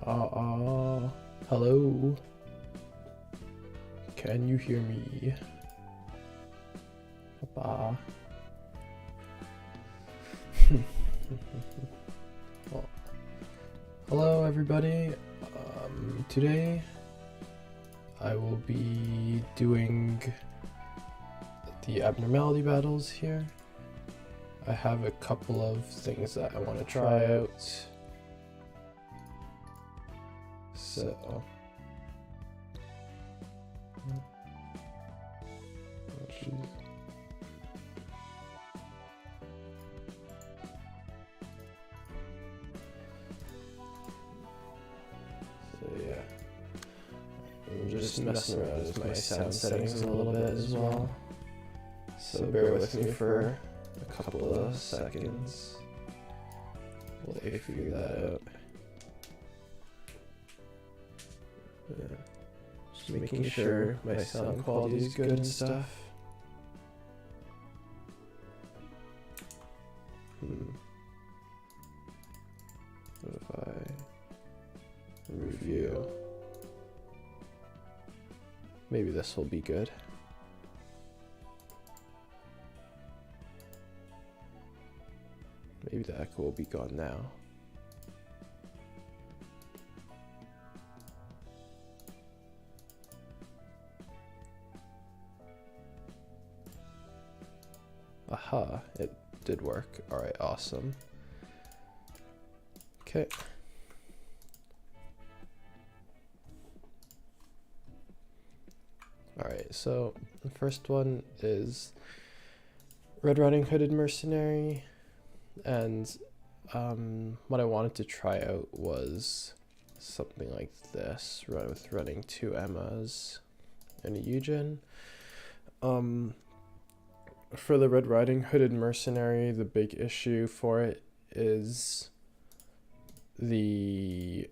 Hello. Can you hear me? Papa. Well, hello everybody. Today I will be doing the abnormality battles here. I have a couple of things that I want to try out. So, yeah, I'm just messing around with my sound settings a little bit as well. So bear with me for a couple of seconds while I figure that out. Yeah. Just making sure my sound quality is good and stuff. What if I review? Maybe this will be good. Maybe the echo will be gone now. Aha, it did work. Alright, awesome. Okay. Alright, so the first one is Red Riding Hooded Mercenary, and what I wanted to try out was something like this, with running 2 Emmas and a Eugen. For the Red Riding Hooded Mercenary, the big issue for it is the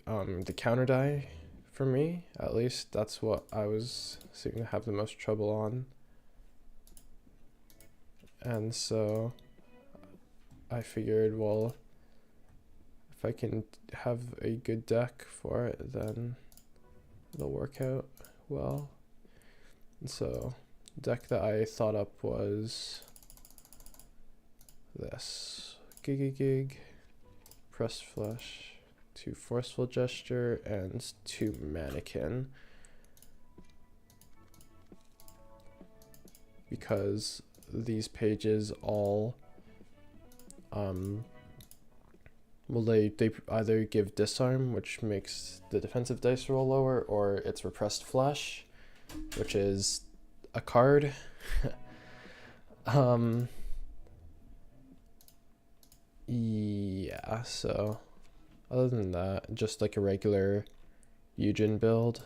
counter die. For me, at least, that's what I was seeming to have the most trouble on. And so I figured, well, if I can have a good deck for it, then it'll work out well. And so deck that I thought up was this: Gig, Press Flush, 2 Forceful Gesture, and 2 Mannequin. Because these pages all well, they either give disarm, which makes the defensive dice roll lower, or it's repressed flush, which is a card. Yeah, so other than that, just like a regular Eugen build.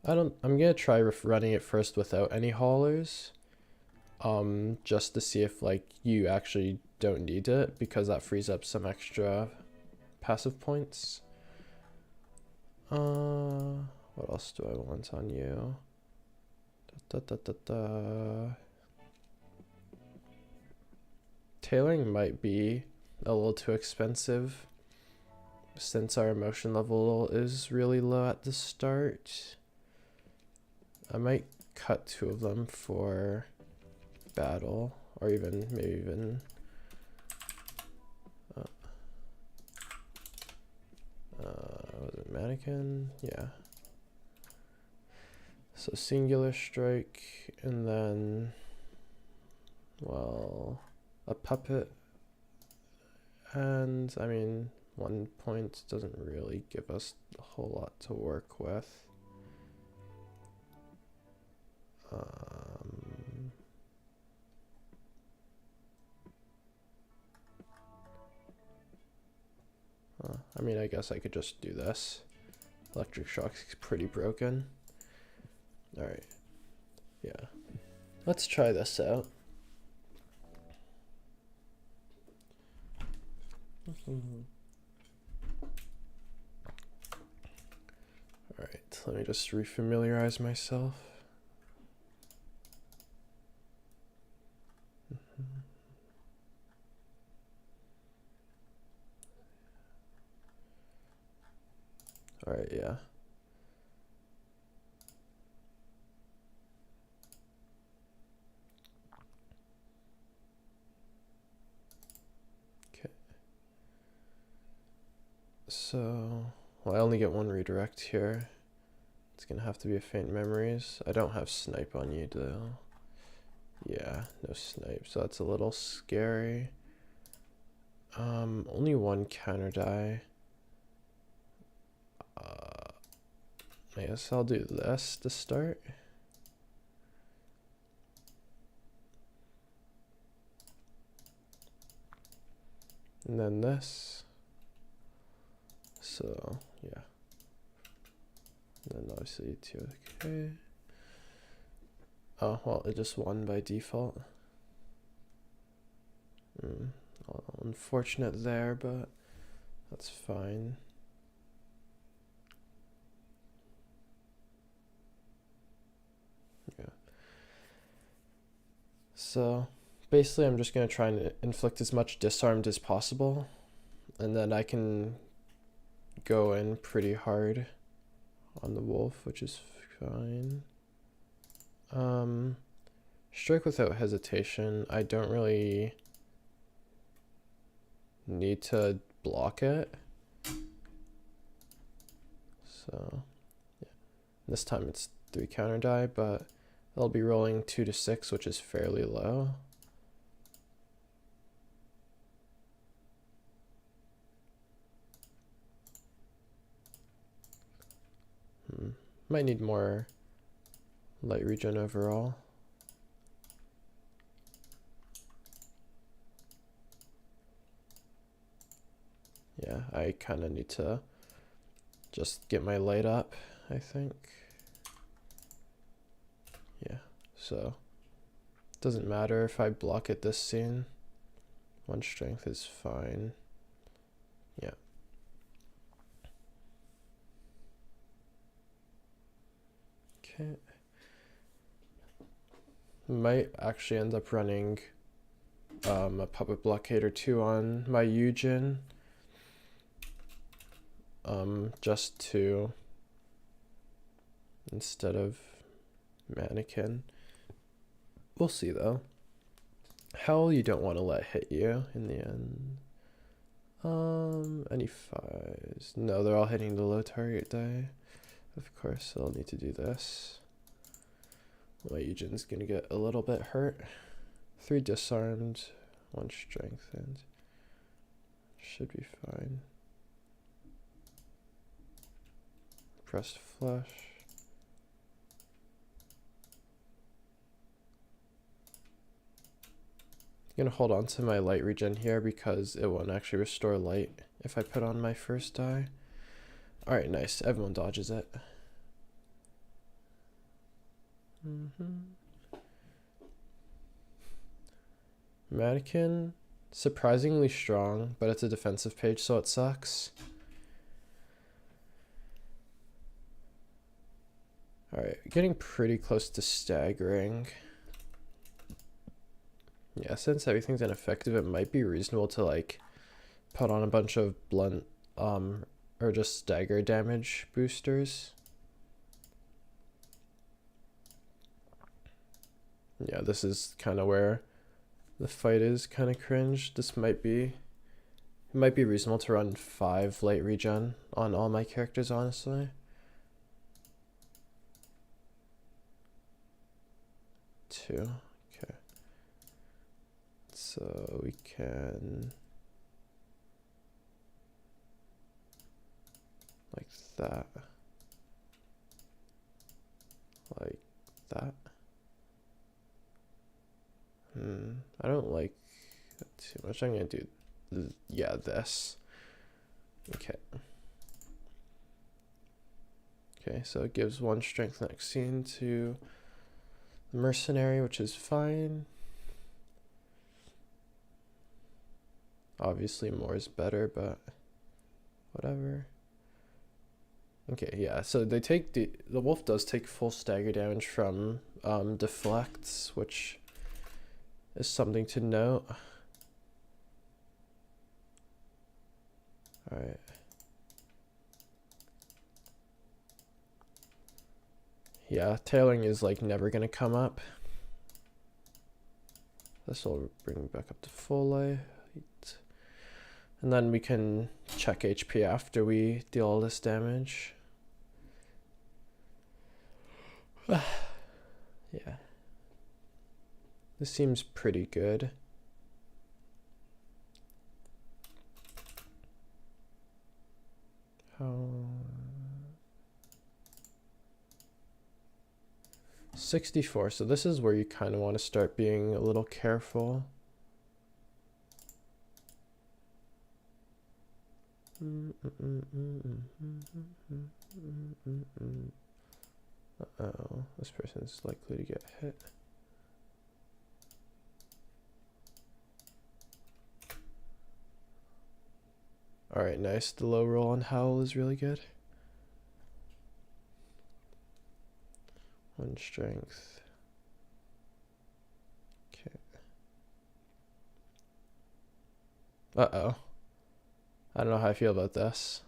I'm gonna try running it first without any haulers, just to see if like you actually don't need it, because that frees up some extra passive points. What else do I want on you? Tailoring might be a little too expensive since our emotion level is really low at the start. I might cut 2 of them for battle, or even maybe even was it Mannequin? Yeah. So Singular Strike, and then, well, a Puppet, and I mean 1 point doesn't really give us a whole lot to work with. I mean, I guess I could just do this. Electric Shock's pretty broken. Alright. Yeah. Let's try this out. Alright, let me just refamiliarize myself. Alright, yeah. Okay. So, well, I only get one redirect here. It's gonna have to be a faint memories. I don't have snipe on you though. Yeah, no snipe, so that's a little scary. Only one counter die. I guess I'll do this to start. And then this. So, yeah. And then obviously two, okay. Oh, well, it just won by default. Well, unfortunate there, but that's fine. Yeah. So, basically I'm just going to try and inflict as much disarmed as possible. And then I can go in pretty hard on the wolf, which is fine. Strike without hesitation. I don't really need to block it. So, yeah. This time it's 3 counter die, but I'll be rolling 2 to 6, which is fairly low. Might need more light regen overall. Yeah, I kind of need to just get my light up, I think. Yeah, so doesn't matter if I block it this scene. 1 strength is fine. Yeah. Okay. Might actually end up running a puppet blockade or 2 on my Eugen. Just 2 instead of mannequin. We'll see though. Hell, you don't want to let hit you in the end. Any 5s? No, they're all hitting the low target die. Of course, I'll need to do this. My Eugen's gonna get a little bit hurt. 3 disarmed, 1 strengthened. Should be fine. Pressed flush. I'm gonna hold on to my light regen here because it won't actually restore light if I put on my first die. Alright, nice. Everyone dodges it. Mannequin, surprisingly strong, but it's a defensive page, so it sucks. Alright, getting pretty close to staggering. Yeah, since everything's ineffective, it might be reasonable to like put on a bunch of blunt or just stagger damage boosters. Yeah, this is kind of where the fight is kind of cringe. This might be reasonable to run 5 light regen on all my characters, honestly. 2, okay. So we can like that, like that. I don't like that too much. I'm gonna do, yeah, this. Okay. Okay, so it gives 1 strength next scene to the mercenary, which is fine. Obviously more is better, but whatever. Okay, yeah, so they take the wolf does take full stagger damage from deflects, which is something to note. Alright. Yeah, tailoring is like never gonna come up. This will bring me back up to full light. And then we can check HP after we deal all this damage. Yeah. This seems pretty good. How... 64, so this is where you kind of want to start being a little careful. Uh-oh, this person's likely to get hit. Alright, nice. The low roll on Howl is really good. 1 strength. Okay. Uh-oh. I don't know how I feel about this.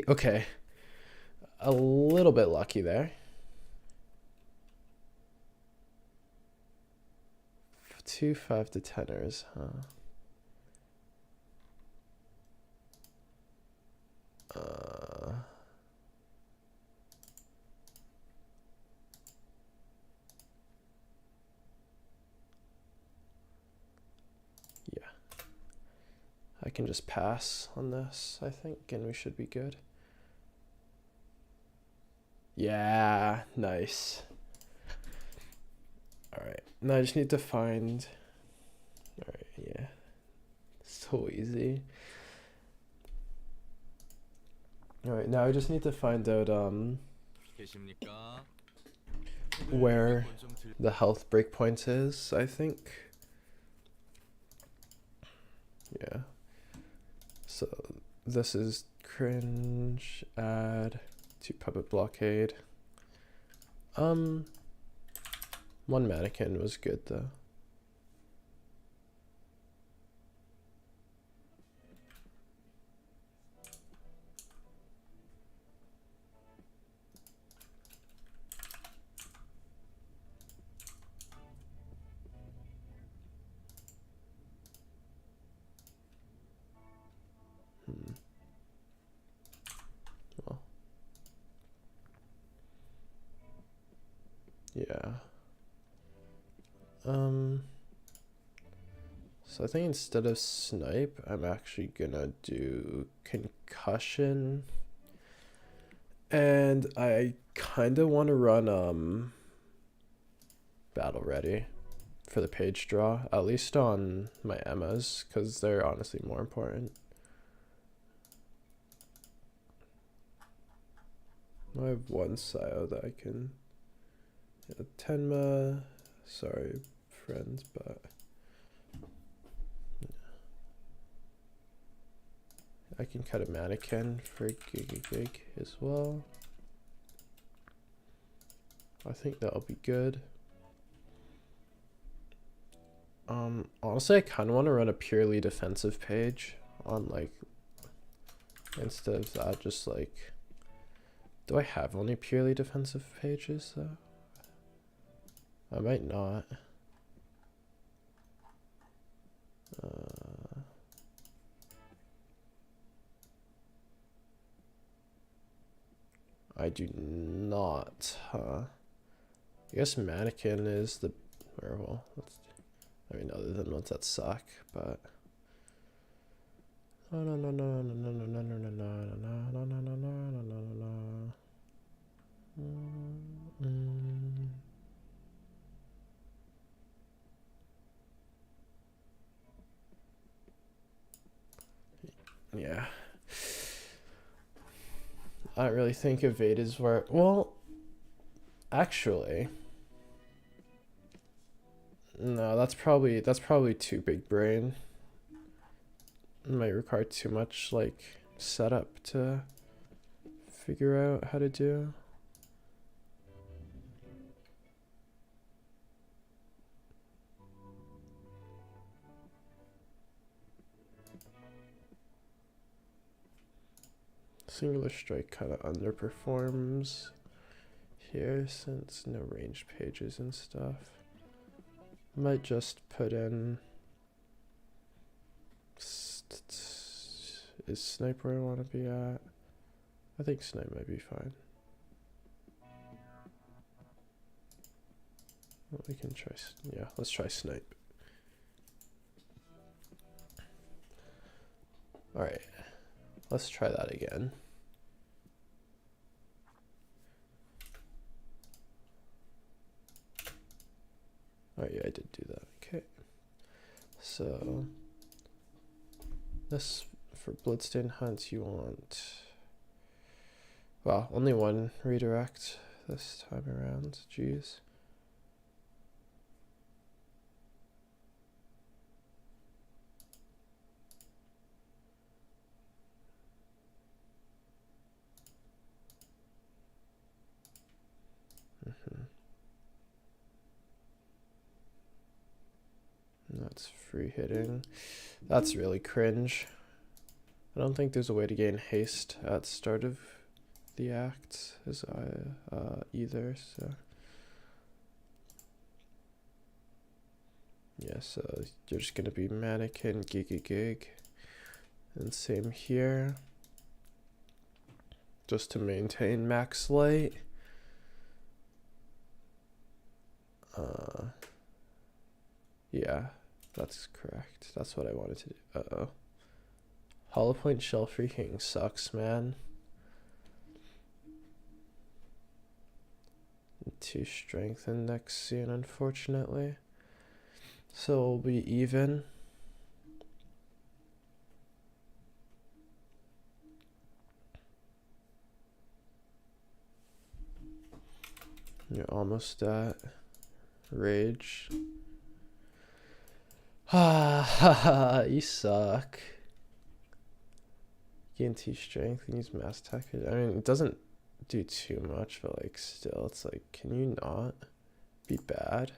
Okay. A little bit lucky there. 2 5 to 10ers, huh? Yeah. I can just pass on this, I think, and we should be good. Yeah, nice. Alright, now I just need to find... Alright, yeah. So easy. Alright, now I just need to find out where the health breakpoints is, I think. Yeah. So this is cringe, add to puppet blockade. 1 mannequin was good though. Well, yeah. So I think instead of snipe, I'm actually gonna do concussion. And I kind of want to run battle ready for the page draw, at least on my Emmas, because they're honestly more important. I have 1 Sio that I can... Yeah, Tenma, sorry friends, but... I can cut a mannequin for gig as well. I think that'll be good. Honestly, I kind of want to run a purely defensive page on, like, instead of that, just like... Do I have only purely defensive pages though? I might not. I do not, huh? I guess mannequin is the, or well, I mean, other than ones that suck, but. Yeah. I don't really think evade is where, well, actually, no, that's probably too big brain. It might require too much like setup to figure out how to do. Singular strike kind of underperforms here since no ranged pages and stuff. Might just put in... Is snipe where I want to be at? I think snipe might be fine. Well, we can try... Yeah, let's try snipe. Alright. Let's try that again. Oh yeah, I did do that. Okay. So this for Bloodstain hunts you want, well, only one redirect this time around. Jeez. That's free hitting. That's really cringe. I don't think there's a way to gain haste at start of the act as either, so yeah, so you're just gonna be mannequin gig, and same here, just to maintain max light. Yeah, that's correct. That's what I wanted to do. Uh-oh. Hollow Point Shell freaking sucks, man. 2 strength in next scene, unfortunately. So we'll be even. You're almost at rage. Ah, you suck. Gain 2 strength and use mass attack. I mean, it doesn't do too much, but like still, it's like, can you not be bad?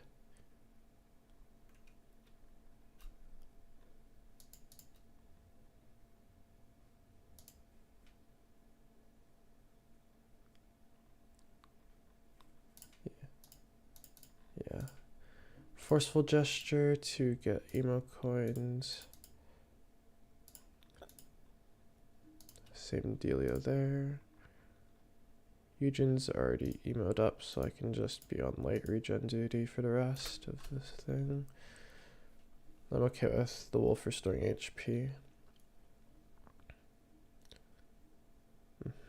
Yeah. Forceful gesture to get emo coins. Same dealio there. Eugen's already emoed up, so I can just be on light regen duty for the rest of this thing. I'm okay with the wolf restoring HP.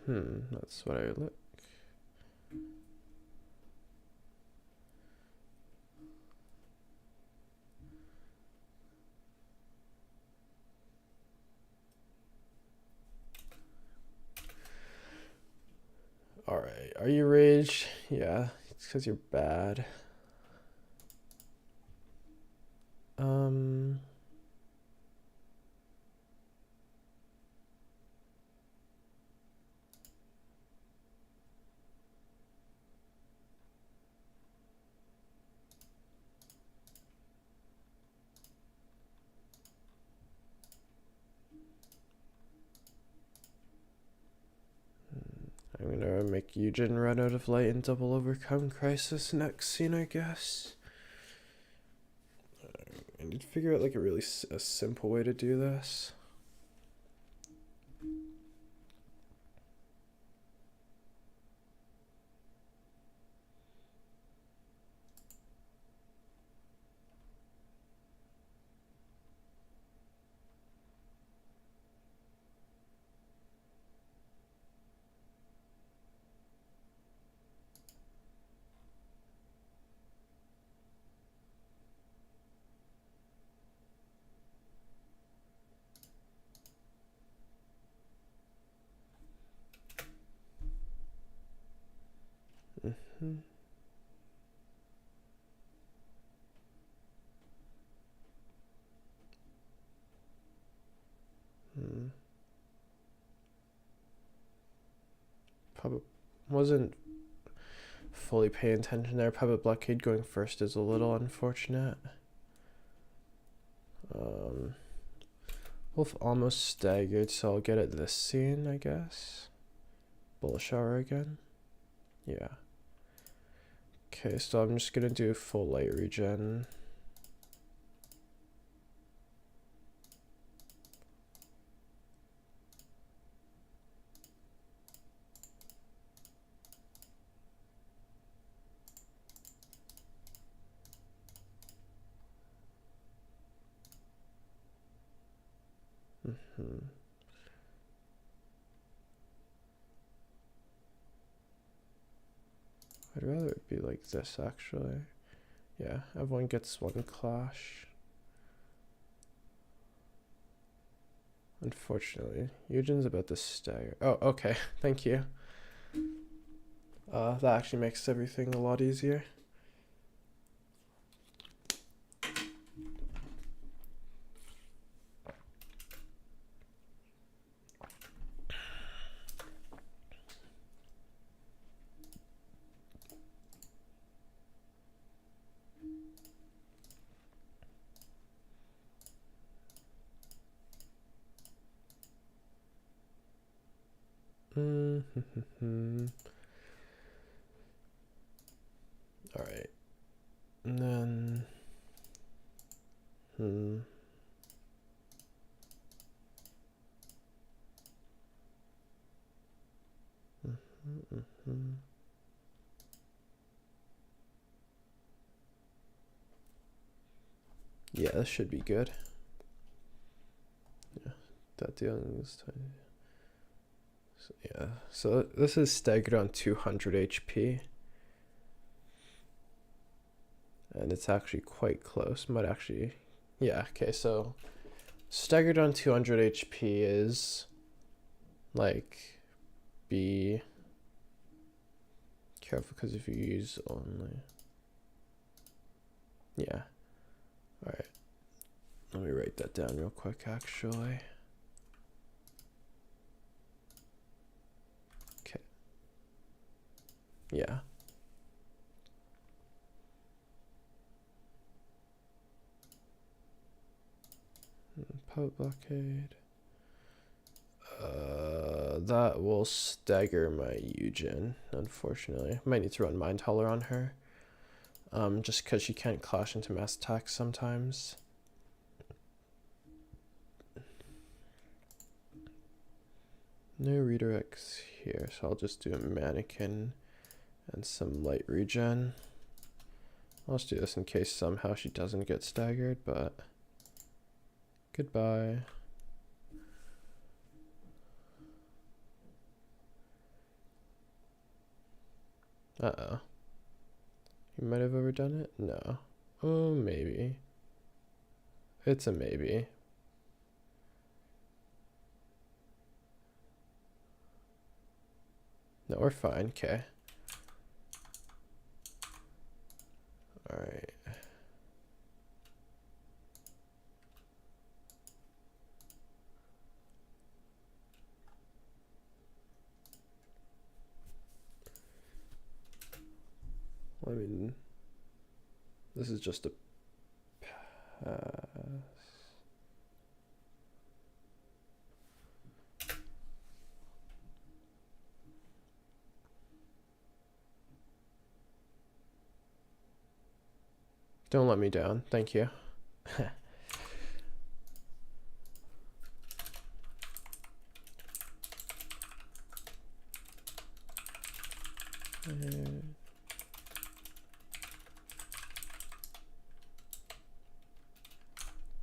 That's what I would look. Alright, are you raged? Yeah, it's because you're bad. I'm gonna make Eugen run out of light and double overcome crisis next scene, I guess. I need to figure out like a simple way to do this. Probably wasn't fully paying attention there. Public blockade going first is a little unfortunate. Wolf almost staggered, so I'll get it this scene, I guess. Bullet shower again. Yeah. Okay, so I'm just gonna do full light regen. I'd rather it be like this, actually. Yeah, everyone gets one clash. Unfortunately, Eugen's about to stagger. Oh, okay. Thank you. That actually makes everything a lot easier. All right, and then yeah, this should be good. Yeah, that dealing is tiny. So, yeah, so this is staggered on 200 HP. And it's actually quite close. Might actually, yeah, okay, so staggered on 200 HP is like, be careful because if you use only, yeah. All right, let me write that down real quick, actually. Okay. Yeah. Poet blockade. That will stagger my Eugen, unfortunately. Might need to run Mind Hauler on her. Just because she can't clash into mass attacks sometimes. No redirects here, so I'll just do a mannequin and some light regen. I'll just do this in case somehow she doesn't get staggered, but goodbye. Uh-oh. You might have overdone it? No. Oh, maybe. It's a maybe. No, we're fine. Okay. All right. I mean, this is just a pass. Don't let me down. Thank you.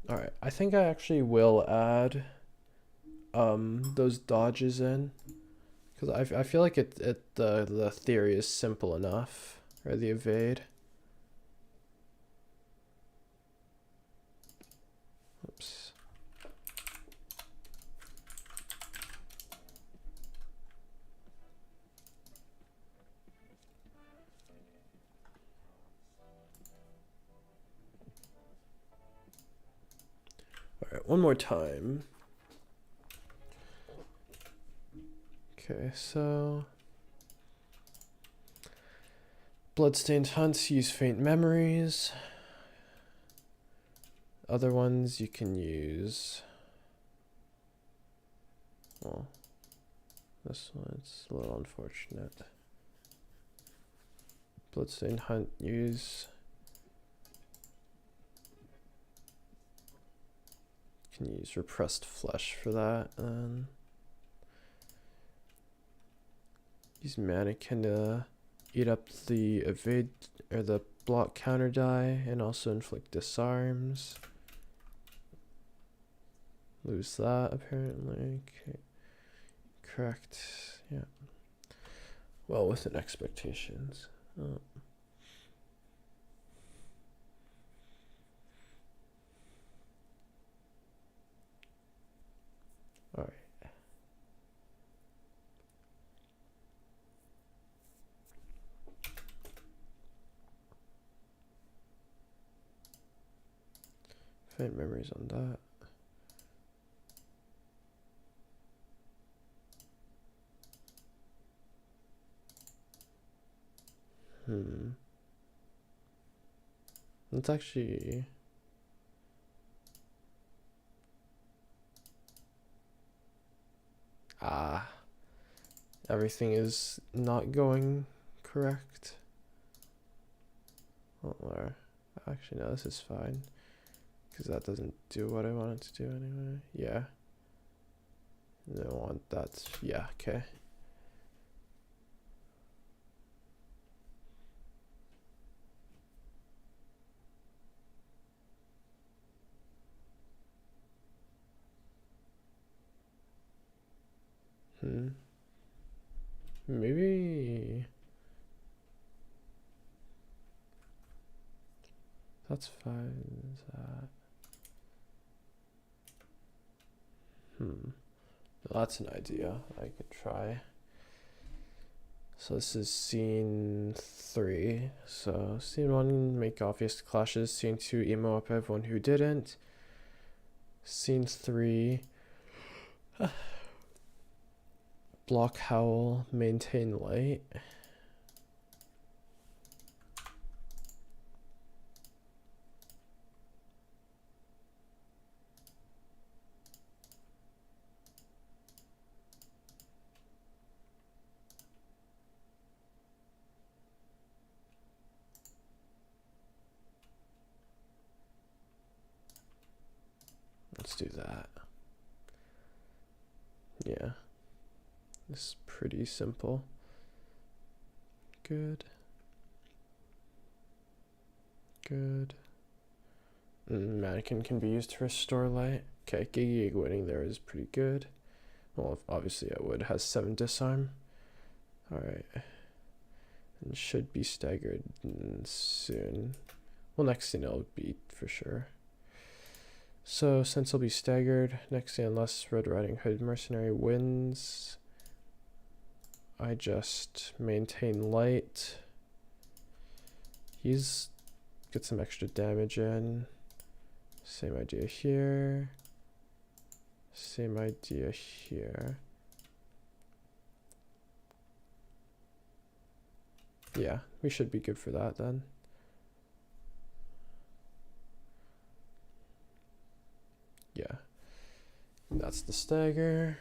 All right, I think I actually will add those dodges in, because I feel like the theory is simple enough, or the evade. Oops. All right, one more time. Okay, so Bloodstained Hunts use Faint Memories. Other ones you can use Well, this one's a little unfortunate. Bloodstained Hunt, use. Can use Repressed Flesh for that, and use Mannequin to eat up the evade or the block counter die and also inflict disarms. Lose that apparently. Okay. Correct. Yeah. Well within expectations. Oh. All right. Faint memories on that. It's actually everything is not going correct. Or actually no, this is fine because that doesn't do what I want it to do anyway. Yeah. I don't want that. Yeah, okay. Maybe that's fine. That's an idea I could try. So this is scene 3. So scene 1, make obvious clashes. Scene 2, emo up everyone who didn't. Scene 3, block howl, maintain light. Let's do that. Yeah. This is pretty simple. Good. Good. Mannequin can be used to restore light. Okay, Gig winning there is pretty good. Well, obviously I would. Has 7 disarm. Alright. And should be staggered soon. Well, next scene it'll be for sure. So since he'll be staggered, next scene unless Red Riding Hood Mercenary wins, I just maintain light. He's get some extra damage in. Same idea here. Same idea here. Yeah, we should be good for that then. Yeah, that's the stagger.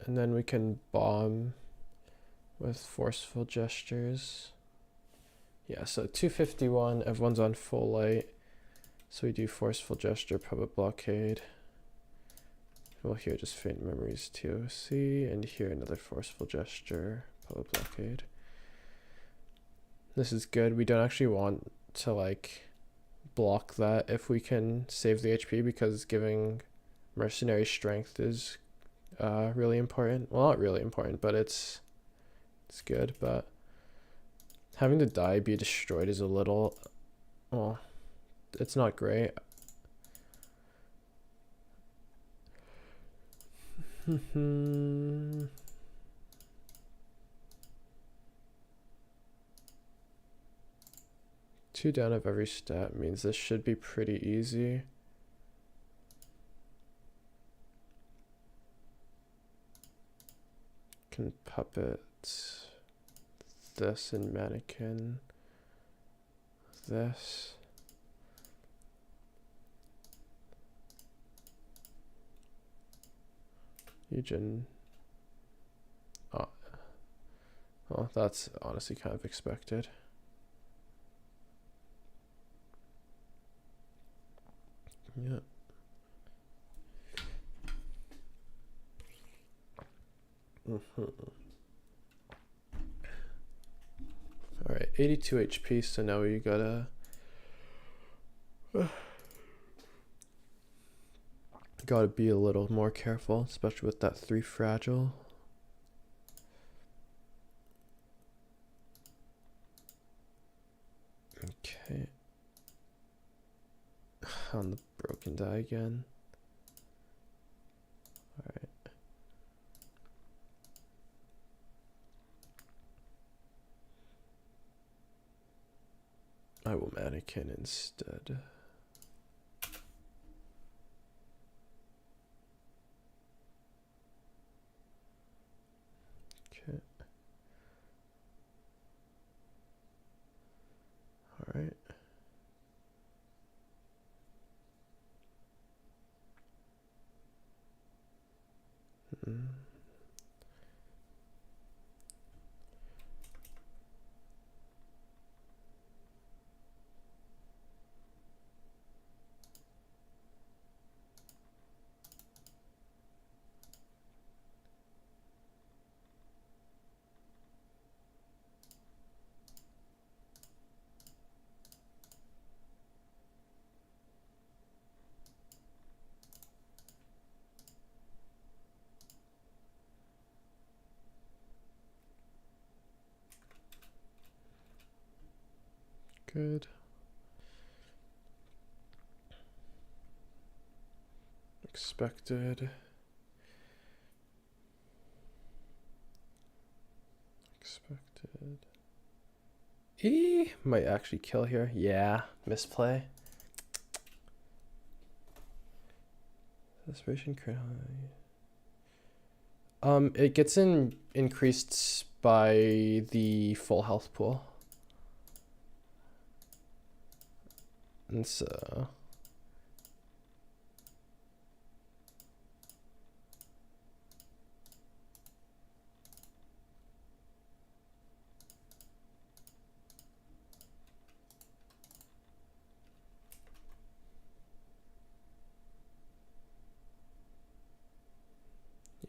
And then we can bomb with forceful gestures. Yeah, so 251, everyone's on full light. So we do forceful gesture, public blockade. Well, here just faint memories TOC, and here another forceful gesture, public blockade. This is good. We don't actually want to like block that if we can save the HP, because giving mercenary strength is really important. Well, not really important, but it's good. But having the die be destroyed is a little, well, it's not great. Two down of every stat means this should be pretty easy. Can puppet this and mannequin this. Eugen. Oh, well, that's honestly kind of expected. Yeah. All right, 82 HP. So now you gotta be a little more careful, especially with that 3 fragile. Okay. On the broken die again. All right. I will mannequin instead. Okay. All right. Good. Expected. Might actually kill here. Yeah, misplay. Desperation crit. It gets increased by the full health pool. And so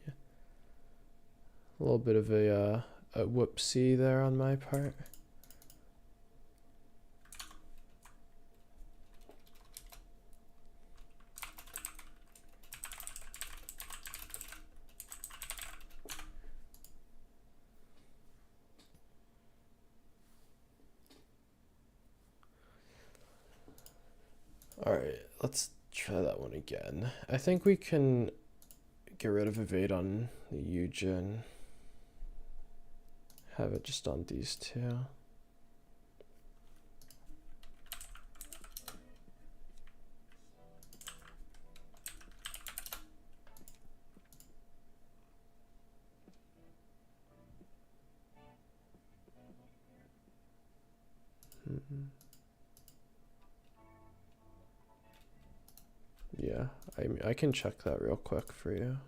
yeah. A little bit of a whoopsie there on my part. All right, let's try that one again. I think we can get rid of evade on the Eugen. Have it just on these two. Yeah, I can check that real quick for you.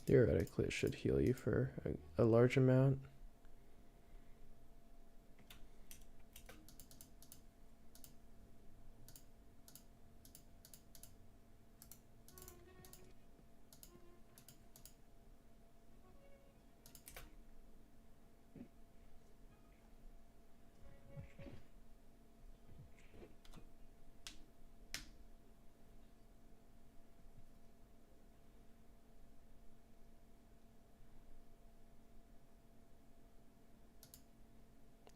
Theoretically, it should heal you for a large amount.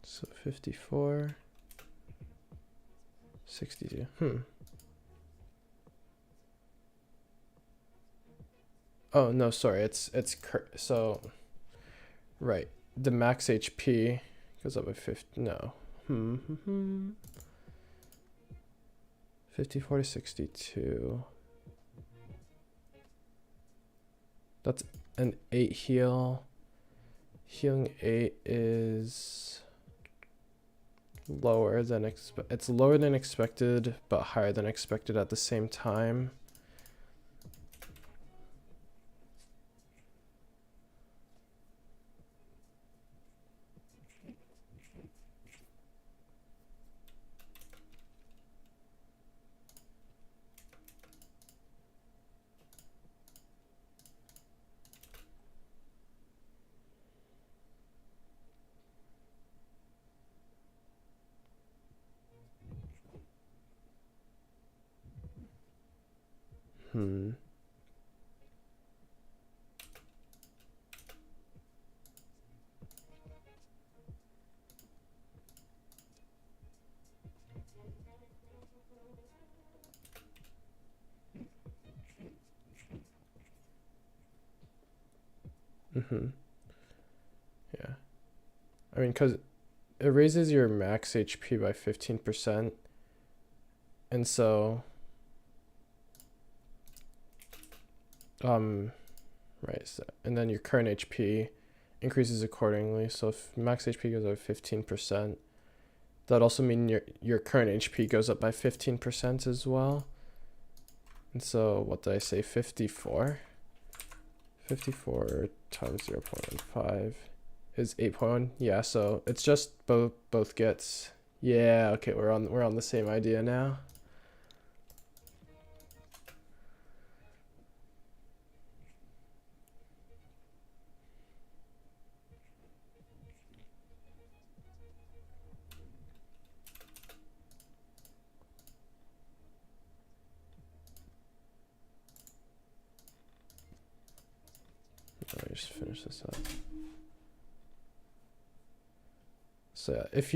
So 54, 62. Oh no, sorry. It's so right. The max HP goes up by 50. No. 54 to 62. That's an 8 heal. Healing 8 is lower than it's lower than expected, but higher than expected at the same time. Yeah. I mean, because it raises your max HP by 15%. And so, right, so, and then your current HP increases accordingly. So if max HP goes up 15%, that also means your current HP goes up by 15% as well. And so what did I say, 54? 54 times 0.15 is 8.1. Yeah, so it's just both gets. Yeah, okay, we're on the same idea now. Let me just finish this up. So yeah, if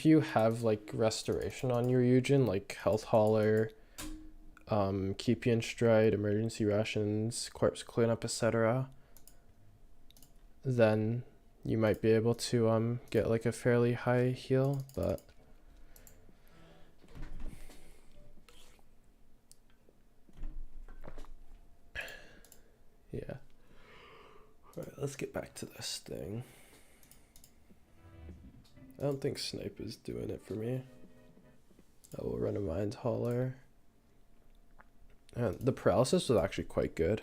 you have like restoration on your Eugen, like health hauler, keep you in stride, emergency rations, corpse cleanup, etc., then you might be able to get like a fairly high heal, but yeah. All right, let's get back to this thing. I don't think snipe is doing it for me. I will run a mind hauler. And the paralysis was actually quite good.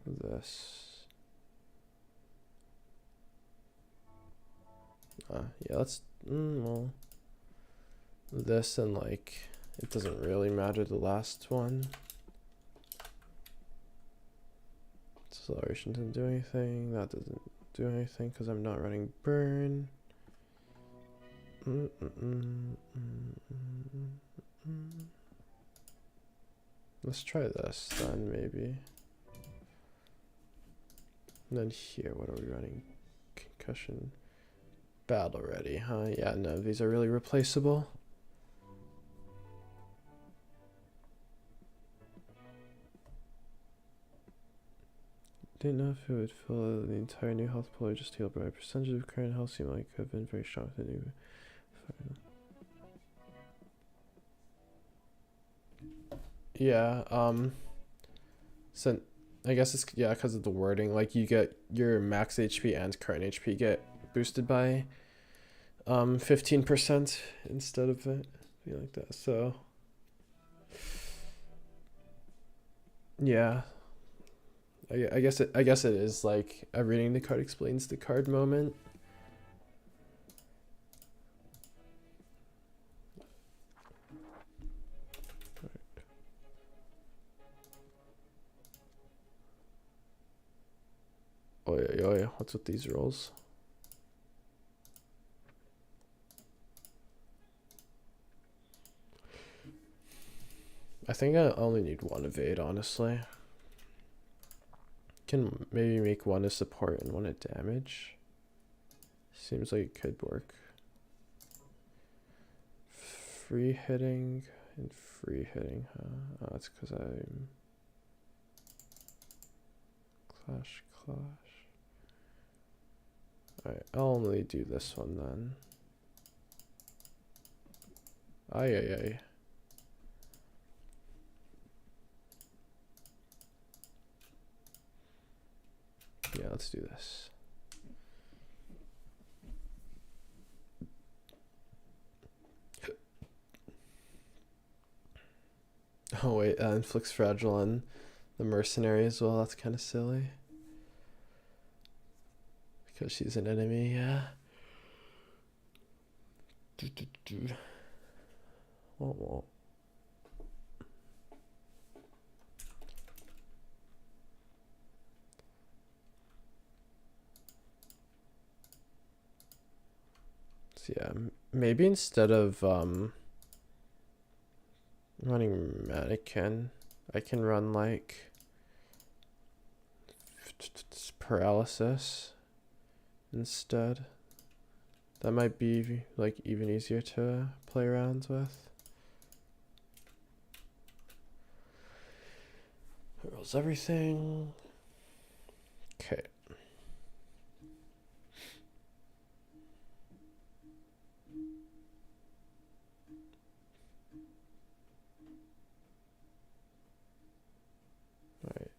This. Yeah, let's, well, this and like, it doesn't really matter the last one. Acceleration doesn't do anything. That doesn't do anything because I'm not running burn. Let's try this then, maybe. And then here, what are we running? Concussion. Battle ready, huh? Yeah, no, these are really replaceable. Didn't know if it would fill the entire new health pool or just heal, but my percentage of current health seemed like I've been very strong with the new. Yeah, so I guess it's, yeah, because of the wording, like you get your max HP and current HP get boosted by 15% instead of it being like that. So yeah, I guess it is like a reading the card explains the card moment. Oh yeah, what's with these rolls? I think I only need one evade, honestly. Can maybe make one a support and one a damage. Seems like it could work. Free hitting and free hitting, huh? Oh, that's because I'm clash. Alright, I'll only do this one then. Aye. Yeah, let's do this. Oh wait, inflicts fragile on the mercenary as well. That's kind of silly. Because she's an enemy, yeah. Oh. So yeah, maybe instead of running mannequin, I can run like paralysis instead. That might be like even easier to play around with. Rolls everything. Okay. Alright.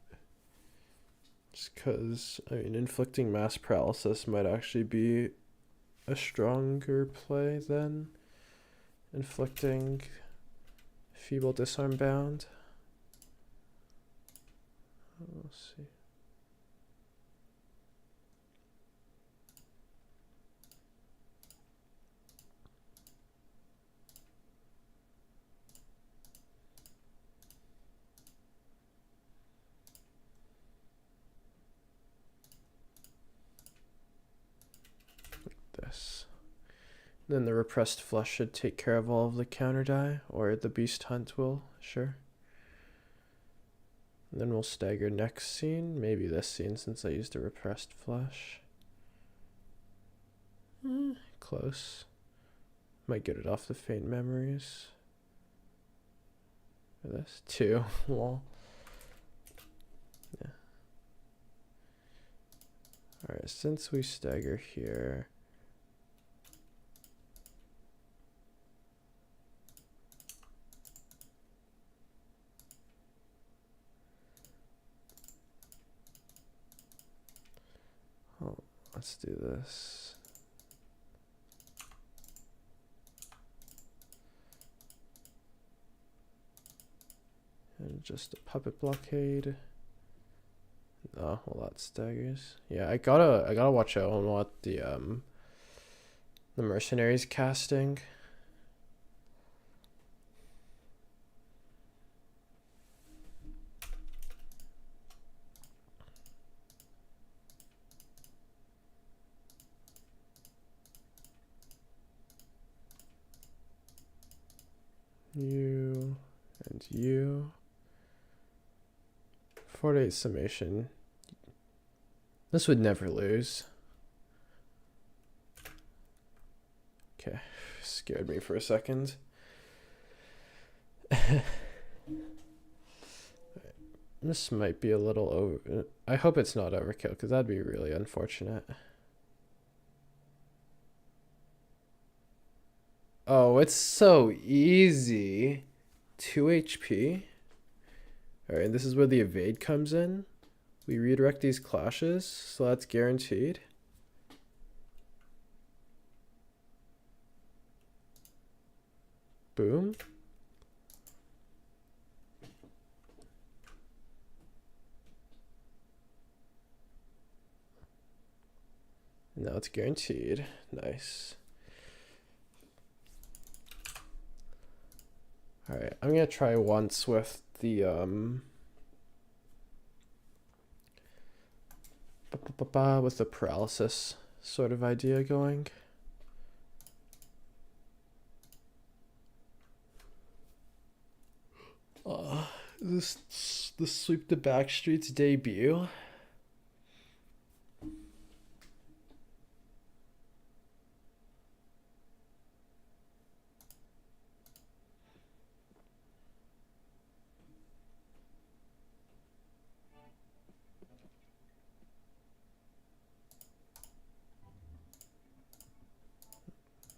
Just because, I mean, inflicting mass paralysis might actually be a stronger play than inflicting feeble disarm bound. We'll see. This. Then the repressed flush should take care of all of the counter die, or the beast hunt will, sure. And then we'll stagger next scene, maybe this scene since I used a repressed flush. Close. Might get it off the faint memories. For this, 2, lol. Yeah. Alright, since we stagger here, let's do this. And just a puppet blockade. Oh, well that staggers. Yeah, I gotta watch out on what the mercenaries casting. You and you. 4-8 summation. This would never lose. Okay, scared me for a second. This might be a little over. I hope it's not overkill because that'd be really unfortunate. Oh, it's so easy. 2 HP. Alright, and this is where the evade comes in. We redirect these clashes, so that's guaranteed. Boom. Now it's guaranteed. Nice. Alright, I'm gonna try once with the with the paralysis sort of idea going. This Sweep the Backstreets debut.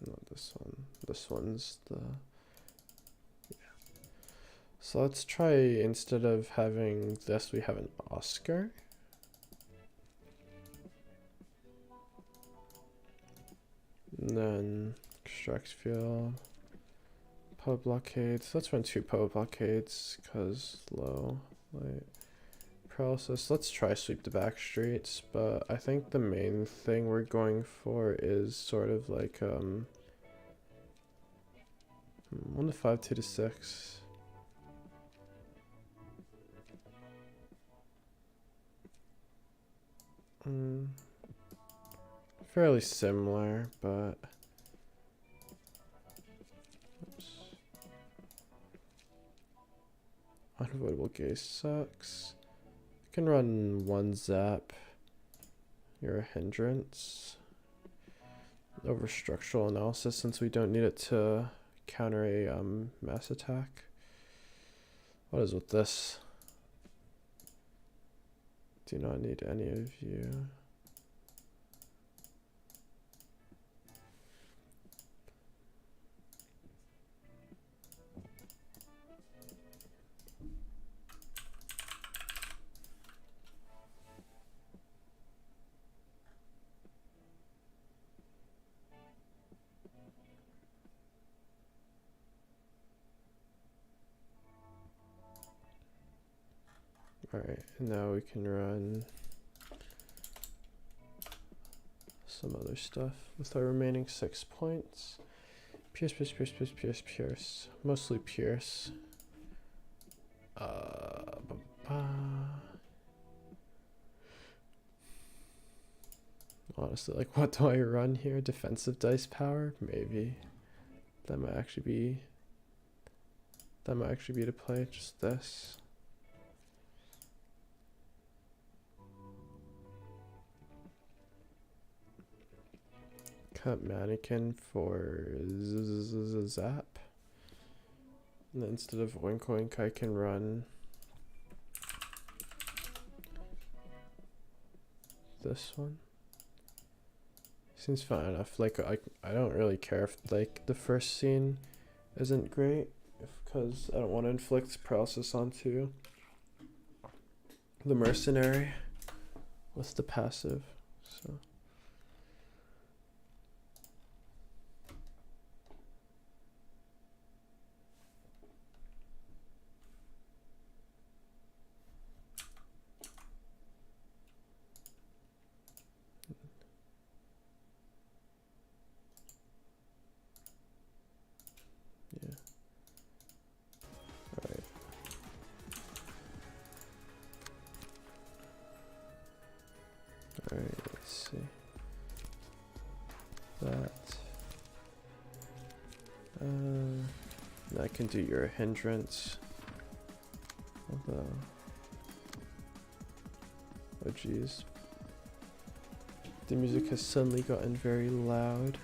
Not this one. This one's the... Yeah. So let's try, instead of having this, we have an Oscar. And then extracts fuel. Power blockades. Let's run 2 power blockades because low light paralysis. Let's try sweep the back streets, but I think the main thing we're going for is sort of like 1 to 5, 2 to 6. Fairly similar, but oops. Unavoidable gaze sucks. I can run 1 zap. You're a hindrance. Over structural analysis since we don't need it to counter a mass attack. What is with this? Do not need any of you. Alright, now we can run some other stuff with our remaining 6 points. Pierce, pierce, pierce, pierce, pierce, pierce. Mostly pierce. Honestly, like, what do I run here? Defensive dice power? Maybe. That might actually be to play. Just this. Cut mannequin for zap. And then instead of oink oink, I can run this one. Seems fine enough. Like I don't really care if like the first scene isn't great, because I don't want to inflict paralysis onto the mercenary with the passive. So. Alright, let's see. That. I can do your hindrance. Although. Oh geez. The music has suddenly gotten very loud.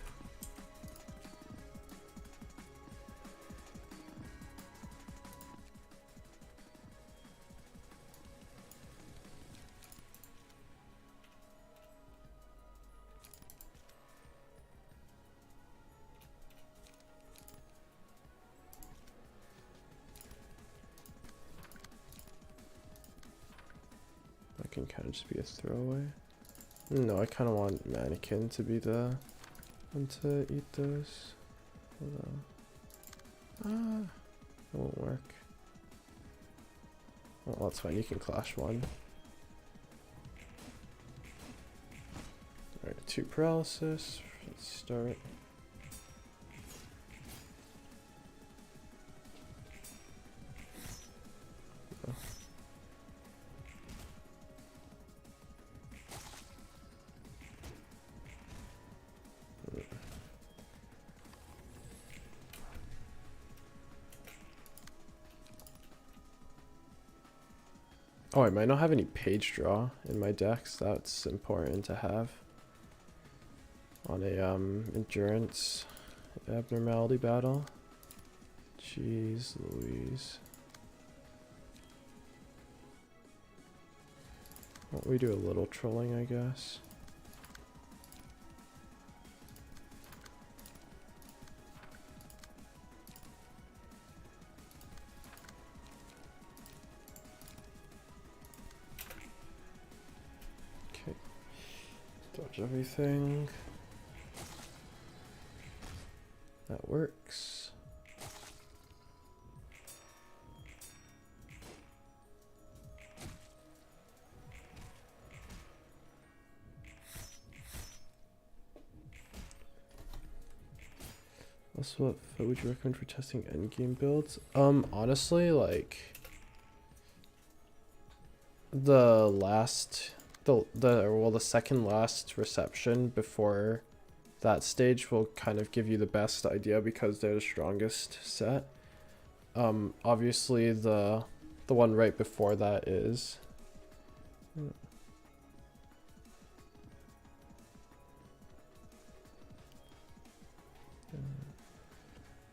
Can kind of just be a throwaway. No, I kind of want mannequin to be the one to eat those. Hold on. It won't work. Well, that's fine. You can clash one. Alright, 2 paralysis. Let's start. Oh, I might not have any page draw in my decks. That's important to have on a endurance abnormality battle. Jeez Louise. Why don't we do a little trolling, I guess? Dodge everything. Also, what would you recommend for testing endgame builds? Honestly, like the second last reception before that stage will kind of give you the best idea because they're the strongest set. Obviously the one right before that is.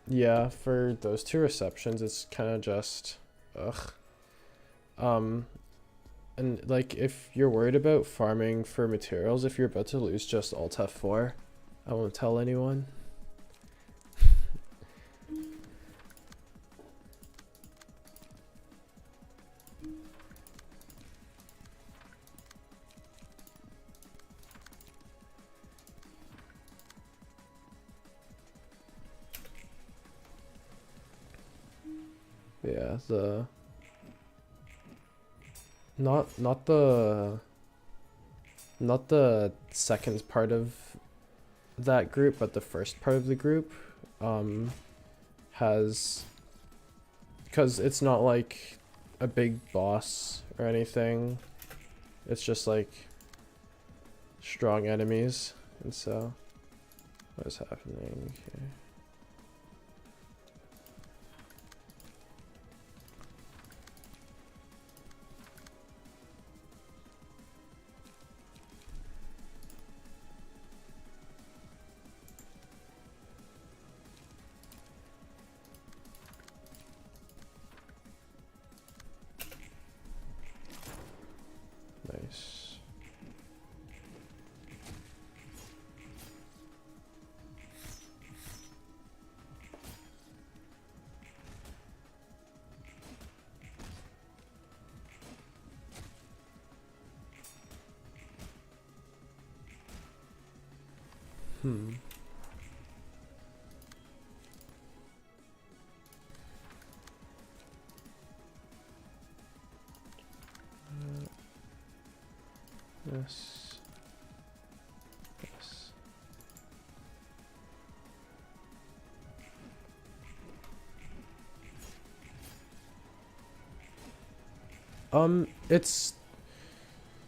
Yeah, for those two receptions, it's kind of just, ugh. And like if you're worried about farming for materials, if you're about to lose, just Alt F4. I won't tell anyone. Yeah, not the second part of that group, but the first part of the group has, because it's not like a big boss or anything, it's just like strong enemies. And so what is happening here? Nice. Yes. Yes. It's,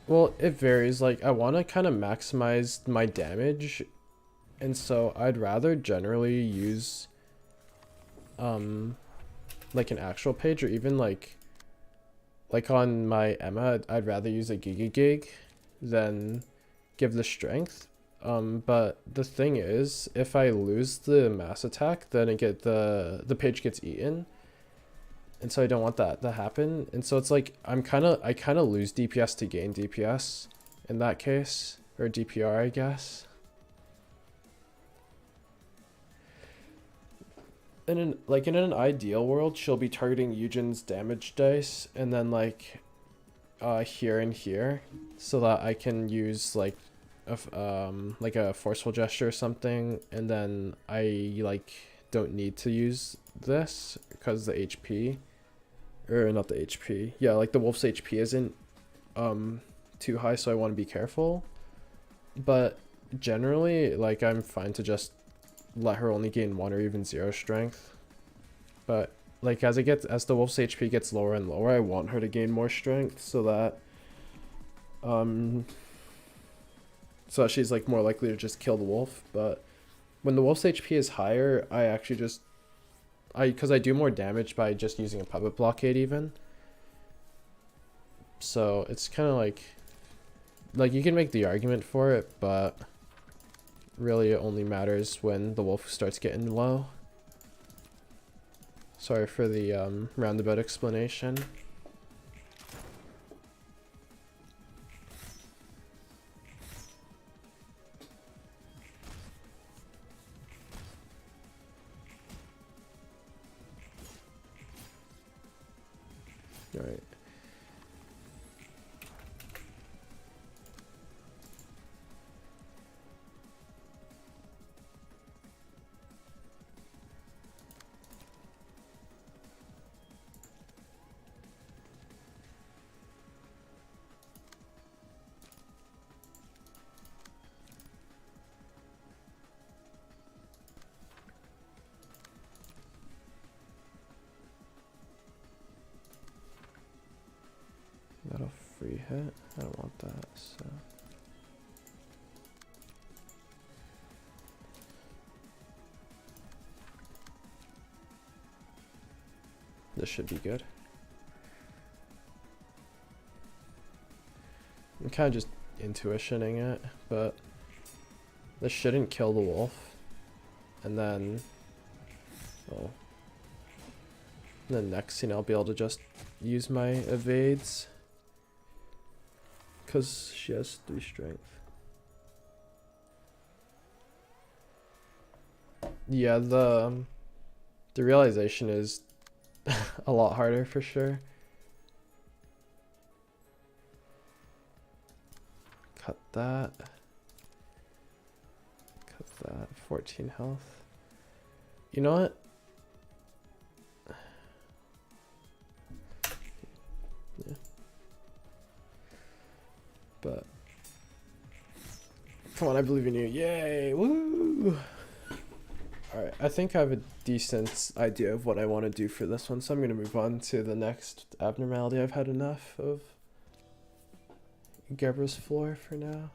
well, it varies. Like I want to kind of maximize my damage, and so I'd rather generally use like an actual page, or even like on my Emma, I'd rather use a Giga Gig than give the strength. But the thing is, if I lose the mass attack, then the page gets eaten, and so I don't want that to happen. And so it's like I kind of lose DPS to gain DPS in that case, or DPR, I guess. And in an ideal world, she'll be targeting Eugen's damage dice, and then like here and here, so that I can use like a forceful gesture or something, and then I like don't need to use this because the HP, or not the HP, yeah, like the wolf's HP isn't too high, so I want to be careful. But generally, like, I'm fine to just let her only gain 1 or even 0 strength. But like as the wolf's HP gets lower and lower, I want her to gain more strength so that she's like more likely to just kill the wolf. But when the wolf's HP is higher, I actually just because I do more damage by just using a puppet blockade even. So it's kind of like you can make the argument for it, but really it only matters when the wolf starts getting low. Sorry for the roundabout explanation. All right. hit. I don't want that, so. This should be good. I'm kind of just intuitioning it, but this shouldn't kill the wolf. And then, oh. And then next scene I'll be able to just use my evades. Because she has 3 strength. Yeah, the realization is a lot harder for sure. Cut that. Cut that. 14 health. You know what? Yeah. But come on, I believe in you. Yay! Woo! Alright, I think I have a decent idea of what I want to do for this one, so I'm going to move on to the next abnormality. I've had enough of Gebra's floor for now.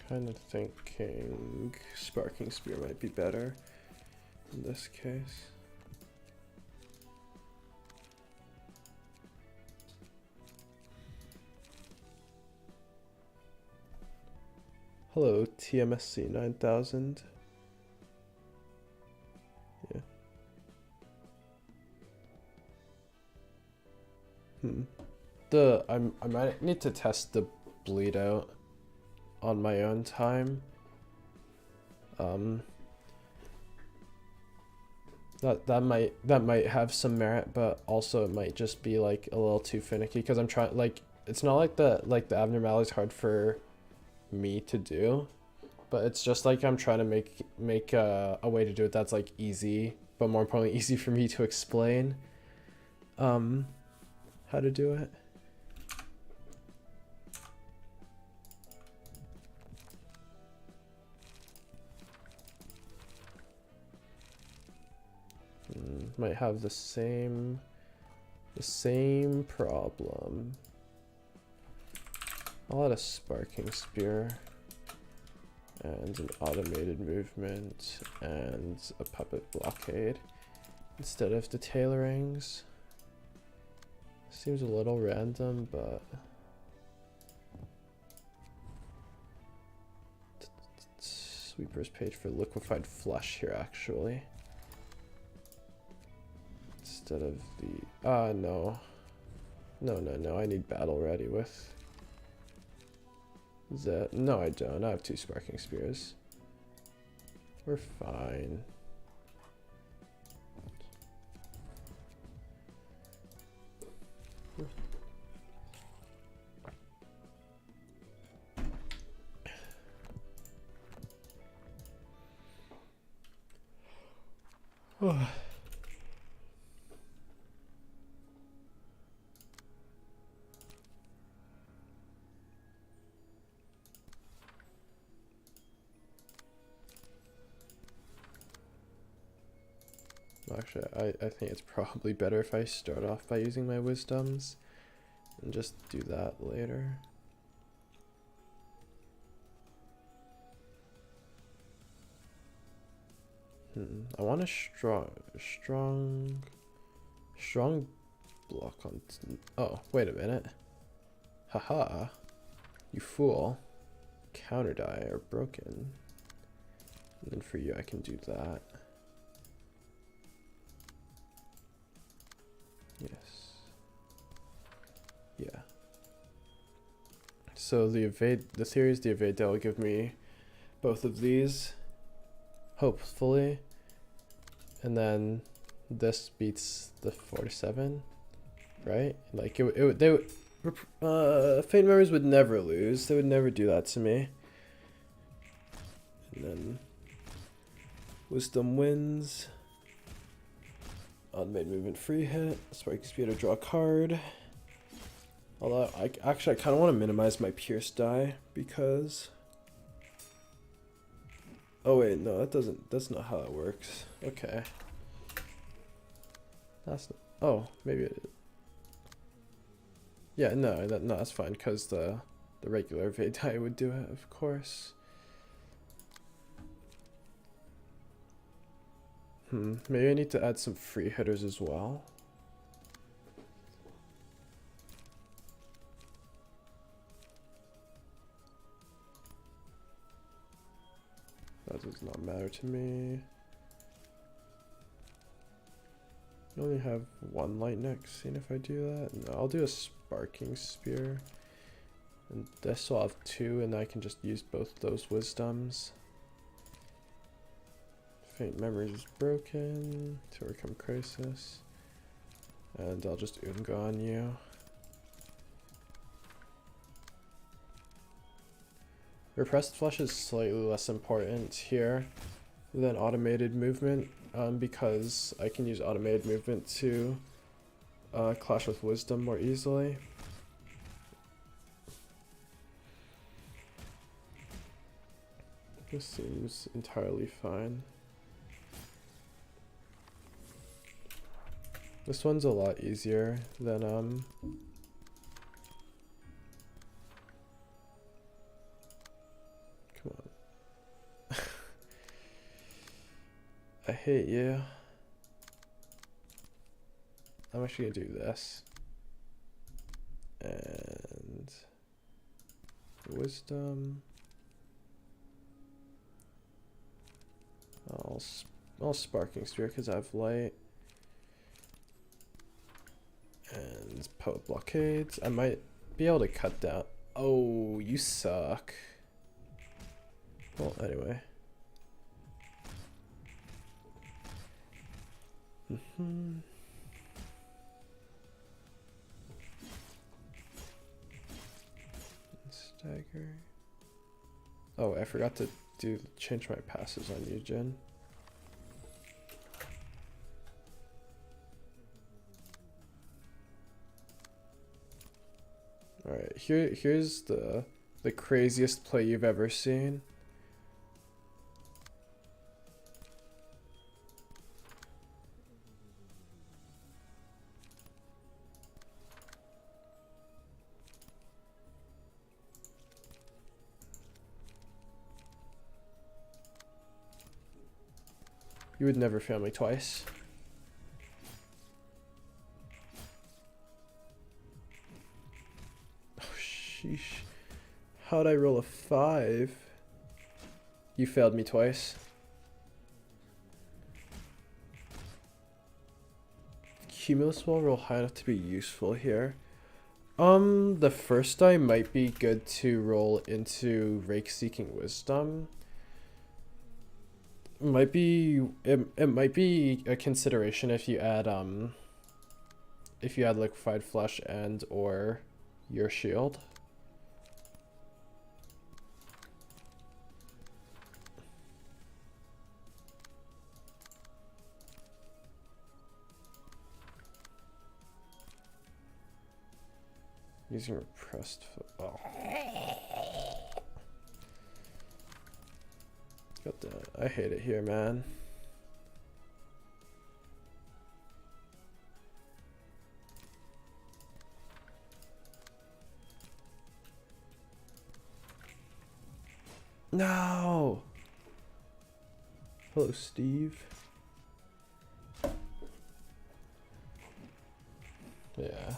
Kind of thinking Sparking Spear might be better in this case. Hello, TMSC 9000. Yeah. I might need to test the bleed out on my own time. That might have some merit, but also it might just be like a little too finicky because I'm trying, like, it's not like the abnormality is hard for me to do, but it's just like I'm trying to make a way to do it that's like easy, but more importantly easy for me to explain how to do it. Might have the same problem. I'll add a Sparking Spear and an automated movement and a puppet blockade instead of the tailorings. Seems a little random, but Sweeper's page for liquefied flesh here actually. Instead of the no, I need battle ready with that. No, I don't. I have 2 Sparking Spears. We're fine. Actually, I think it's probably better if I start off by using my wisdoms and just do that later. I want a strong block on. Oh, wait a minute. Haha, you fool. Counter die are broken. And then for you, I can do that. Yes. Yeah. So the theory is the evade that will give me both of these, hopefully. and then this beats the 4-7, right? Like they would, Fate members would never lose. They would never do that to me. And then Wisdom wins. Automated movement free hit. Sparking speed to draw a card. Although I kind of want to minimize my pierce die because. Oh wait, no, that's not how that works. Okay. That's not, oh, maybe it. Yeah, no, that's fine because the regular Vade die would do it, of course. Maybe I need to add some free hitters as well. That does not matter to me. I only have one lightning. Seeing if I do that. No, I'll do a sparking spear. And this will have 2, and I can just use both those wisdoms. Faint Memories is broken to overcome crisis. And I'll just Unga on you. Repressed Flesh is slightly less important here than automated movement, because I can use automated movement to clash with Wisdom more easily. This seems entirely fine. This one's a lot easier than come on. I hate you. I'm actually gonna do this. And Wisdom. I'll Sparking Spear because I have light. And Poet Blockades. I might be able to cut down. Oh, you suck. Well, anyway. Stagger. Oh, I forgot to change my passes on you, Jen. Alright, here's the craziest play you've ever seen. You would never fail me twice. Oh, sheesh. How'd I roll a 5? You failed me twice. Cumulus will roll high enough to be useful here. The first die might be good to roll into Rake Seeking Wisdom. It might be a consideration if you add Liquefied Flesh and or your shield. Using repressed. Oh. God damn it. I hate it here, man. No. Hello, Steve. Yeah.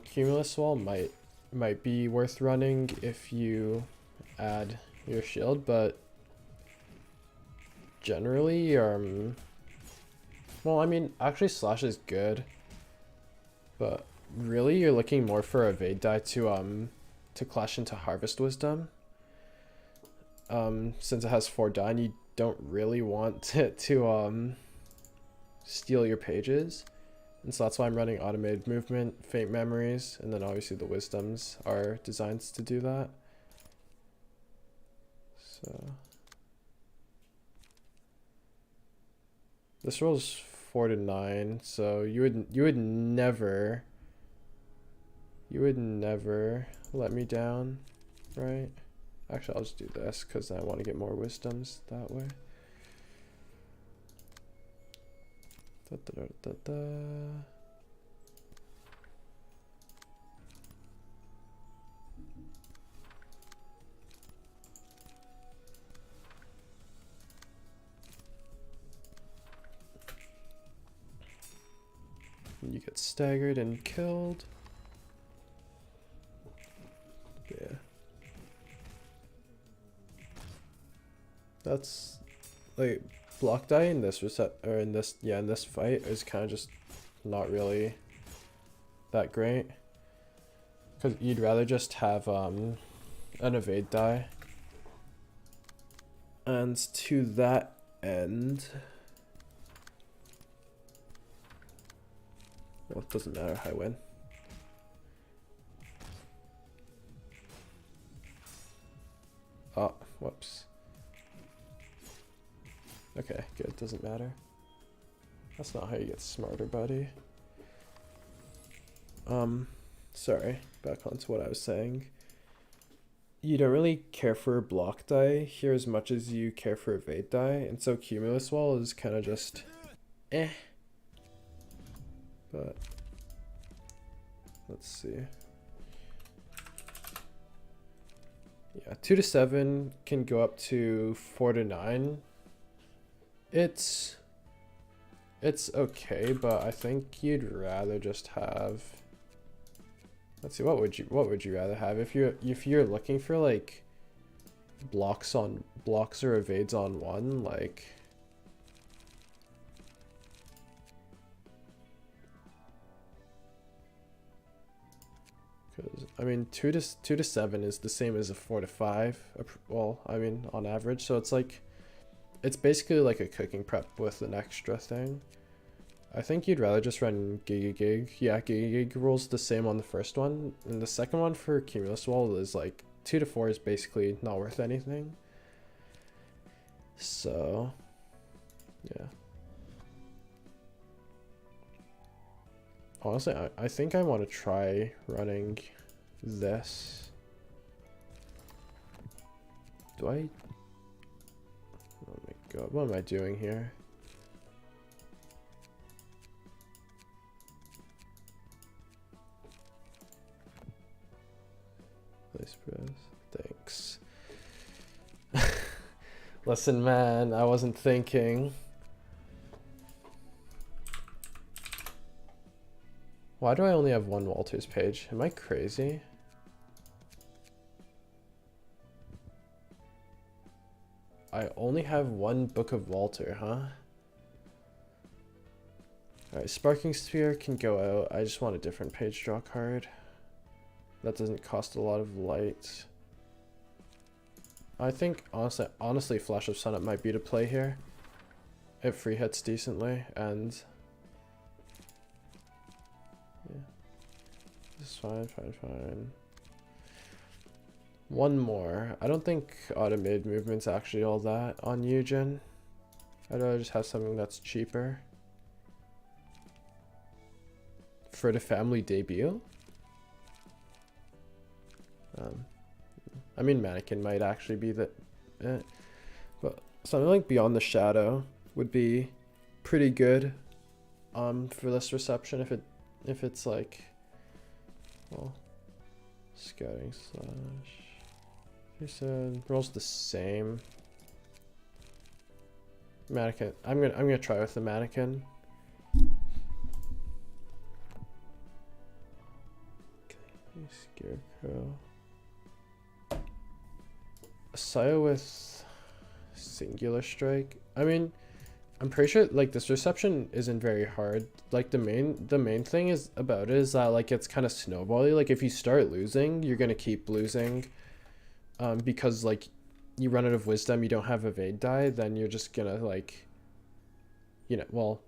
Cumulus Wall might be worth running if you add your shield, but generally, well, I mean, actually Slash is good, but really you're looking more for a Vade die to clash into Harvest Wisdom. Since it has 4 die, and you don't really want it to steal your pages. And so that's why I'm running automated movement, faint memories, and then obviously the wisdoms are designed to do that. So this rolls 4 to 9, so you would never let me down, right? Actually, I'll just do this because I want to get more wisdoms that way. Da, da, da, da, da. You get staggered and killed. Yeah. That's like block die in this in this fight is kind of just not really that great, because you'd rather just have an evade die. And to that end, well, it doesn't matter how I win. Oh, whoops. Okay, good, doesn't matter. That's not how you get smarter, buddy. Sorry, back onto what I was saying. You don't really care for block die here as much as you care for evade die, and so Cumulus Wall is kind of just eh. But let's see. Yeah, 2 to 7 can go up to 4 to 9. It's okay, but I think you'd rather just have, let's see, what would you rather have if you're looking for like blocks or evades on one, like because I mean 2 to 7 is the same as a 4 to 5, well, I mean on average, so it's like it's basically like a cooking prep with an extra thing. I think you'd rather just run Gig. Yeah, Gig rolls the same on the first one, and the second one for Cumulus Wall is like 2 to 4 is basically not worth anything. So yeah, honestly I think I want to try running this. Do I? Oh my god, what am I doing here? Nice press. Thanks. Listen, man, I wasn't thinking. Why do I only have one Walters page? Am I crazy? I only have one Book of Walter, huh? Alright, Sparking Sphere can go out. I just want a different page draw card. That doesn't cost a lot of light. I think, honestly, Flash of Sun Up might be to play here. It free hits decently, and yeah. This is fine. One more. I don't think automated movement's actually all that on Eugen. I'd rather just have something that's cheaper. For the family debut? I mean, Mannequin might actually be but something like Beyond the Shadow would be pretty good for this reception if it's like, well, Scouting Slash. He said rolls the same. Mannequin. I'm gonna try with the Mannequin. Okay, Scarecrow. Saya with Singular Strike. I mean, I'm pretty sure like this reception isn't very hard. Like the main thing is about it is that like it's kind of snowbally. Like if you start losing, you're gonna keep losing, because like you run out of wisdom, you don't have evade die, then you're just gonna like, well,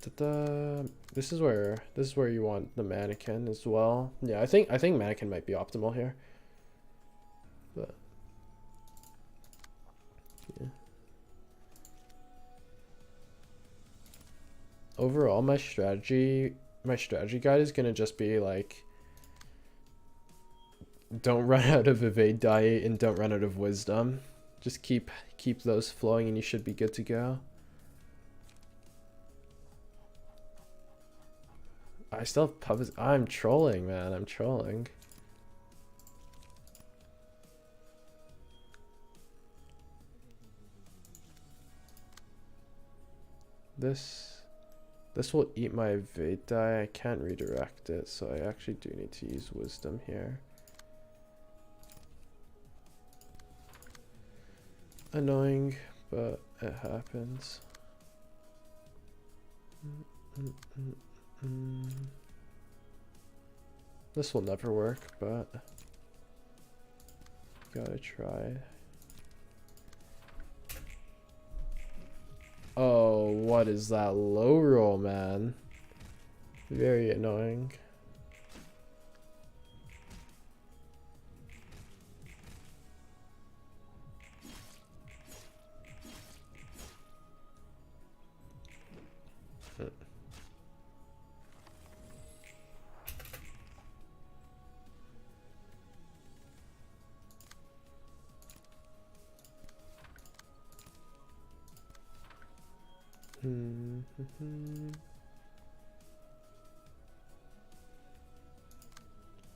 This is where you want the mannequin as well. Yeah, I think mannequin might be optimal here. But yeah. Overall, my strategy guide is gonna just be like, don't run out of evade die and don't run out of wisdom. Just keep those flowing and you should be good to go. I still have puppets. I'm trolling, man. I'm trolling. This will eat my evade die. I can't redirect it, so I actually do need to use wisdom here. Annoying, but it happens. This will never work, but gotta try. Oh, what is that low roll, man? Very annoying.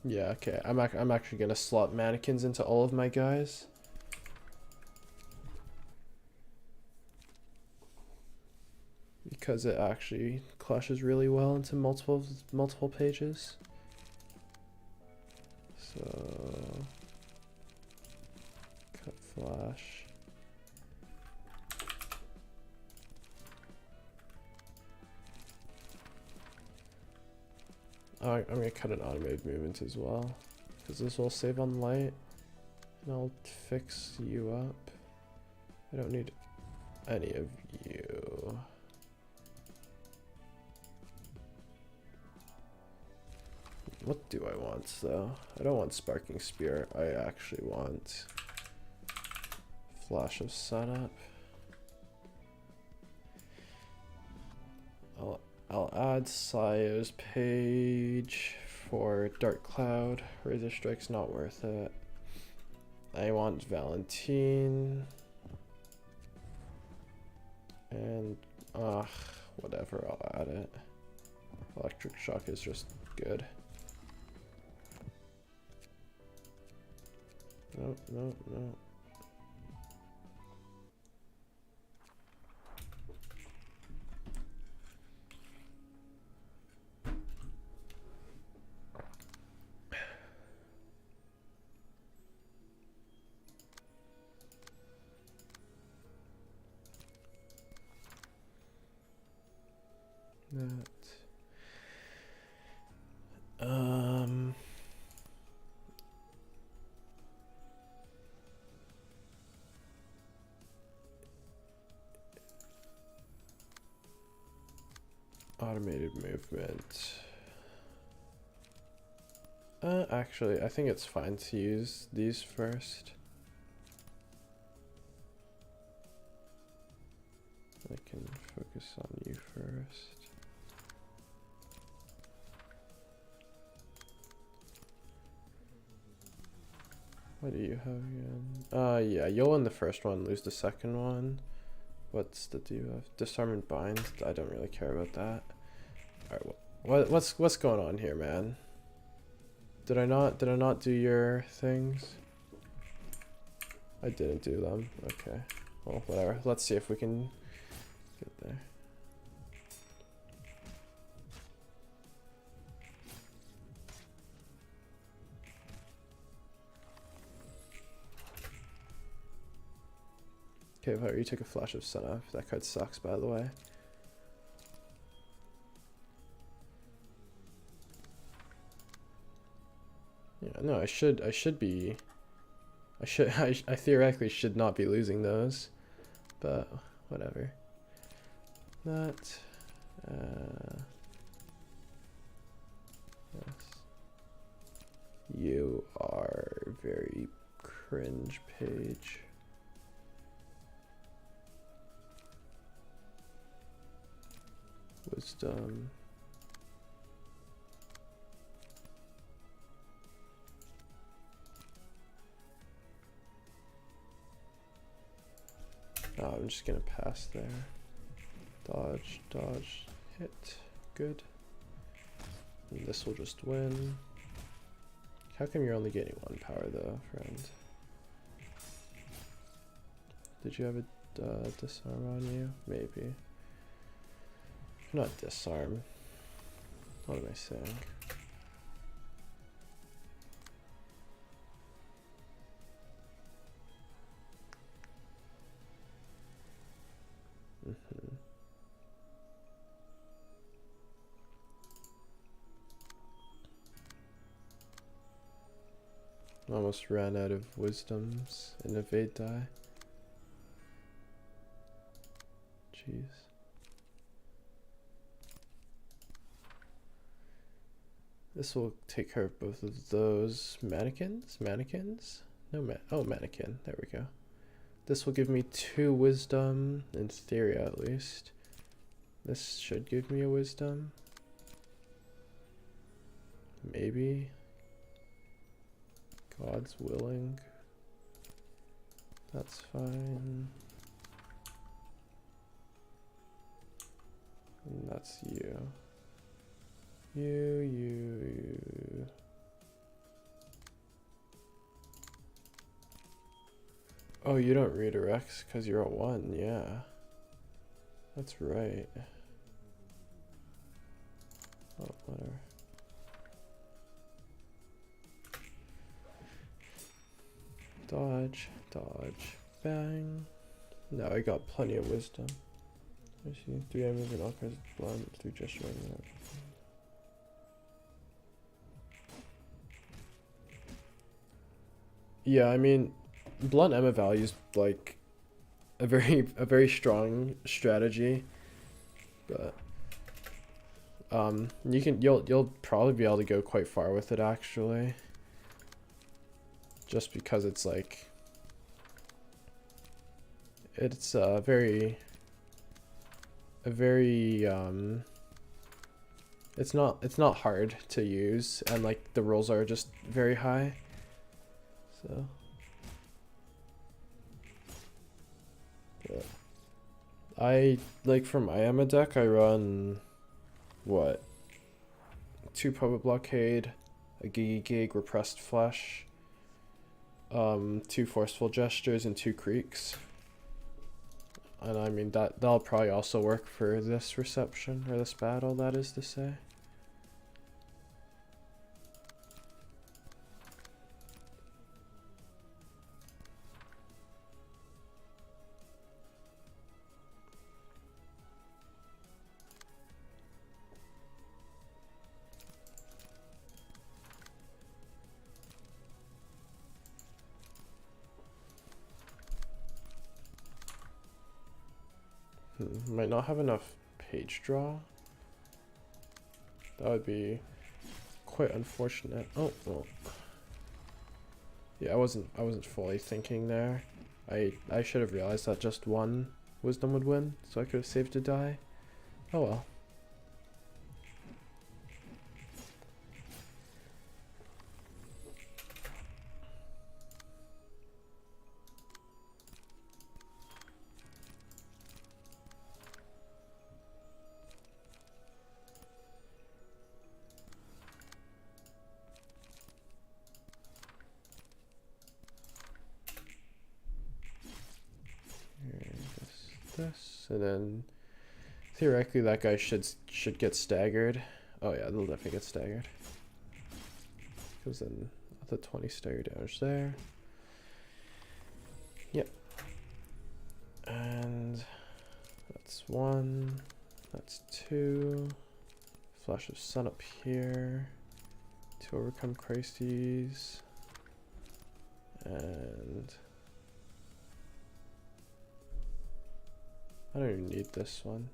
Yeah, okay. I'm actually gonna slot mannequins into all of my guys. Because it actually clashes really well into multiple pages. So cut flash. I'm gonna cut an automated movement as well, because this will save on light, and I'll fix you up. I don't need any of you. What do I want though? I don't want Sparking Spear. I actually want Flash of Sunup. I'll add Sayo's page for Dark Cloud. Razor Strike's not worth it. I want Valentine. And, whatever, I'll add it. Electric Shock is just good. No, no, no. Automated movement. Actually, I think it's fine to use these first. I can focus on you first. What do you have again? Yeah, you'll win the first one, lose the second one. What's the debuff? Disarm and bind. I don't really care about that. Alright, what's going on here, man? Did I not do your things? I didn't do them. Okay. Well, whatever. Let's see if we can get there. Okay, well, you took a Flash of Sunup. That card sucks, by the way. Yeah, no, I theoretically should not be losing those, but whatever. That, Yes. You are very cringe page. Wisdom. Oh, I'm just gonna pass there. Dodge, dodge, hit. Good. And this will just win. How come you're only getting 1 power though, friend? Did you have a disarm on you? Maybe. Not disarm. What am I saying? Almost ran out of wisdoms in evade die. Jeez. This will take care of both of those mannequins. No, oh, mannequin. There we go. This will give me 2 wisdom, in theory at least. This should give me a wisdom. Maybe. God's willing. That's fine. And that's you. You. Oh, you don't redirect because you're a 1, yeah. That's right. Oh, whatever. Dodge, dodge, bang. No, I got plenty of wisdom. I see 3 items and all kinds of blunt, 3 gesture right now. Yeah, I mean, blunt Emma value is like a very strong strategy, but you'll probably be able to go quite far with it actually, just because it's like it's a very it's not hard to use, and like the rolls are just very high. So yeah. I like for my Emma deck I run what? 2 Puppet Blockade, a Gig, Repressed Flesh, 2 Forceful Gestures, and 2 Creaks. And I mean that'll probably also work for this reception, or this battle, that is to say. Might not have enough page draw. That would be quite unfortunate. Oh well. Yeah, I wasn't fully thinking there. I should have realized that just 1 wisdom would win, so I could have saved a die. Oh well. This, and then theoretically that guy should get staggered. Oh yeah, they'll definitely get staggered, because then the 20 stagger damage there. Yep. And that's 1, that's 2. Flash of Sun up here to overcome crises, and I don't even need this one.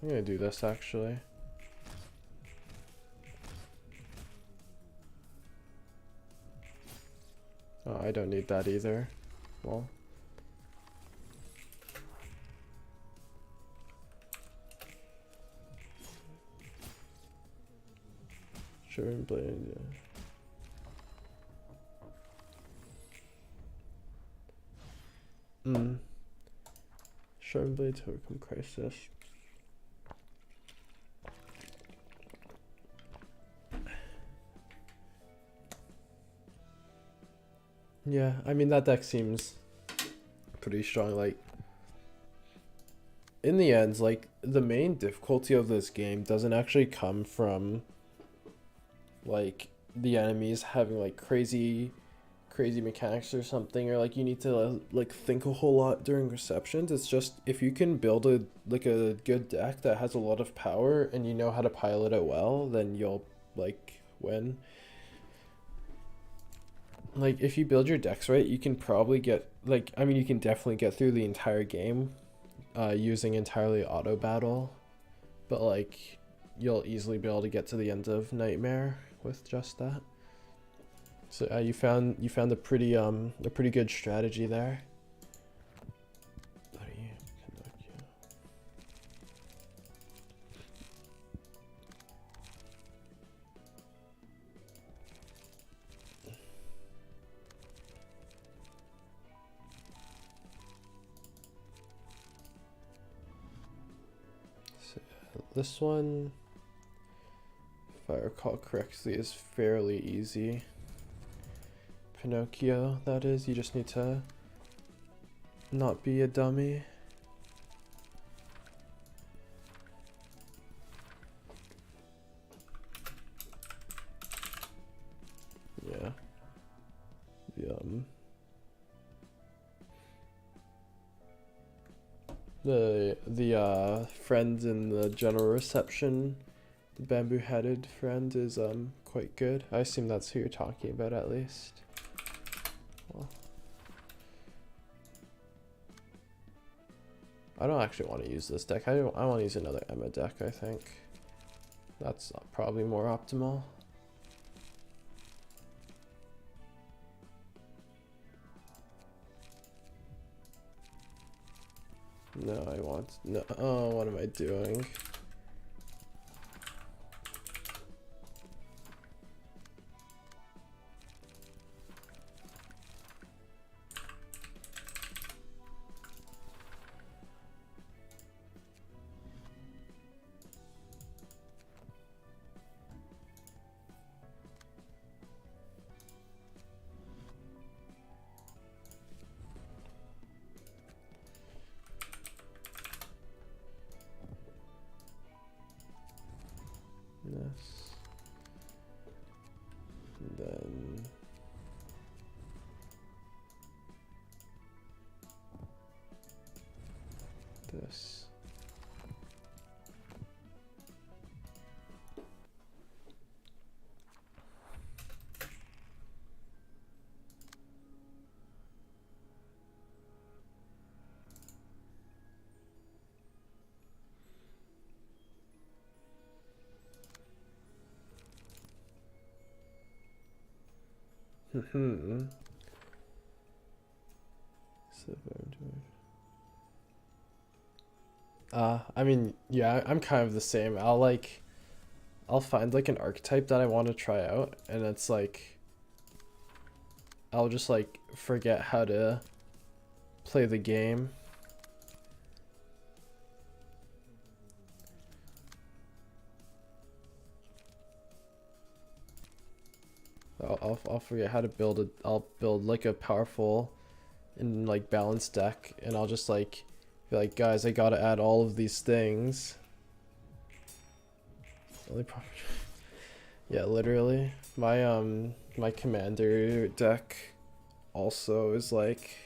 I'm gonna do this actually. Oh, I don't need that either. Well. Sure, blade, yeah. Sharp blade to overcome crisis. Yeah, I mean that deck seems pretty strong. Like in the end, like the main difficulty of this game doesn't actually come from like the enemies having like crazy mechanics or something, or like you need to like think a whole lot during receptions. It's just if you can build a good deck that has a lot of power and you know how to pilot it well, then you'll like win. Like if you build your decks right, you can probably get like, I mean you can definitely get through the entire game using entirely auto battle, but like you'll easily be able to get to the end of Nightmare with just that. So you found a pretty good strategy there. So, this one, if I recall correctly, is fairly easy. Pinocchio, that is. You just need to not be a dummy. Yeah. The friend in the general reception, the bamboo-headed friend, is quite good. I assume that's who you're talking about at least. Well, I don't actually want to use this deck. I want to use another Emma deck, I think. That's probably more optimal. No, I want... No, oh, what am I doing? This. And then... this. I mean, yeah, I'm kind of the same. I'll find like an archetype that I want to try out, and it's like I'll just like forget how to play the game. I'll forget how to build it. I'll build like a powerful and like balanced deck, and I'll just like be like, guys, I gotta add all of these things. Yeah, literally. My commander deck also is like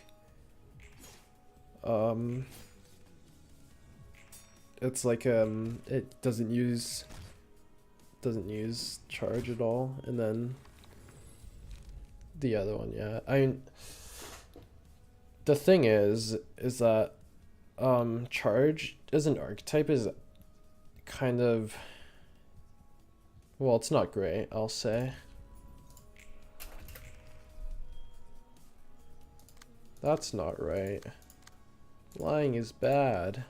it's like it doesn't use charge at all, and then the other one, yeah. I mean, the thing is that charge as an archetype is kind of, well, it's not great, I'll say. That's not right. Lying is bad.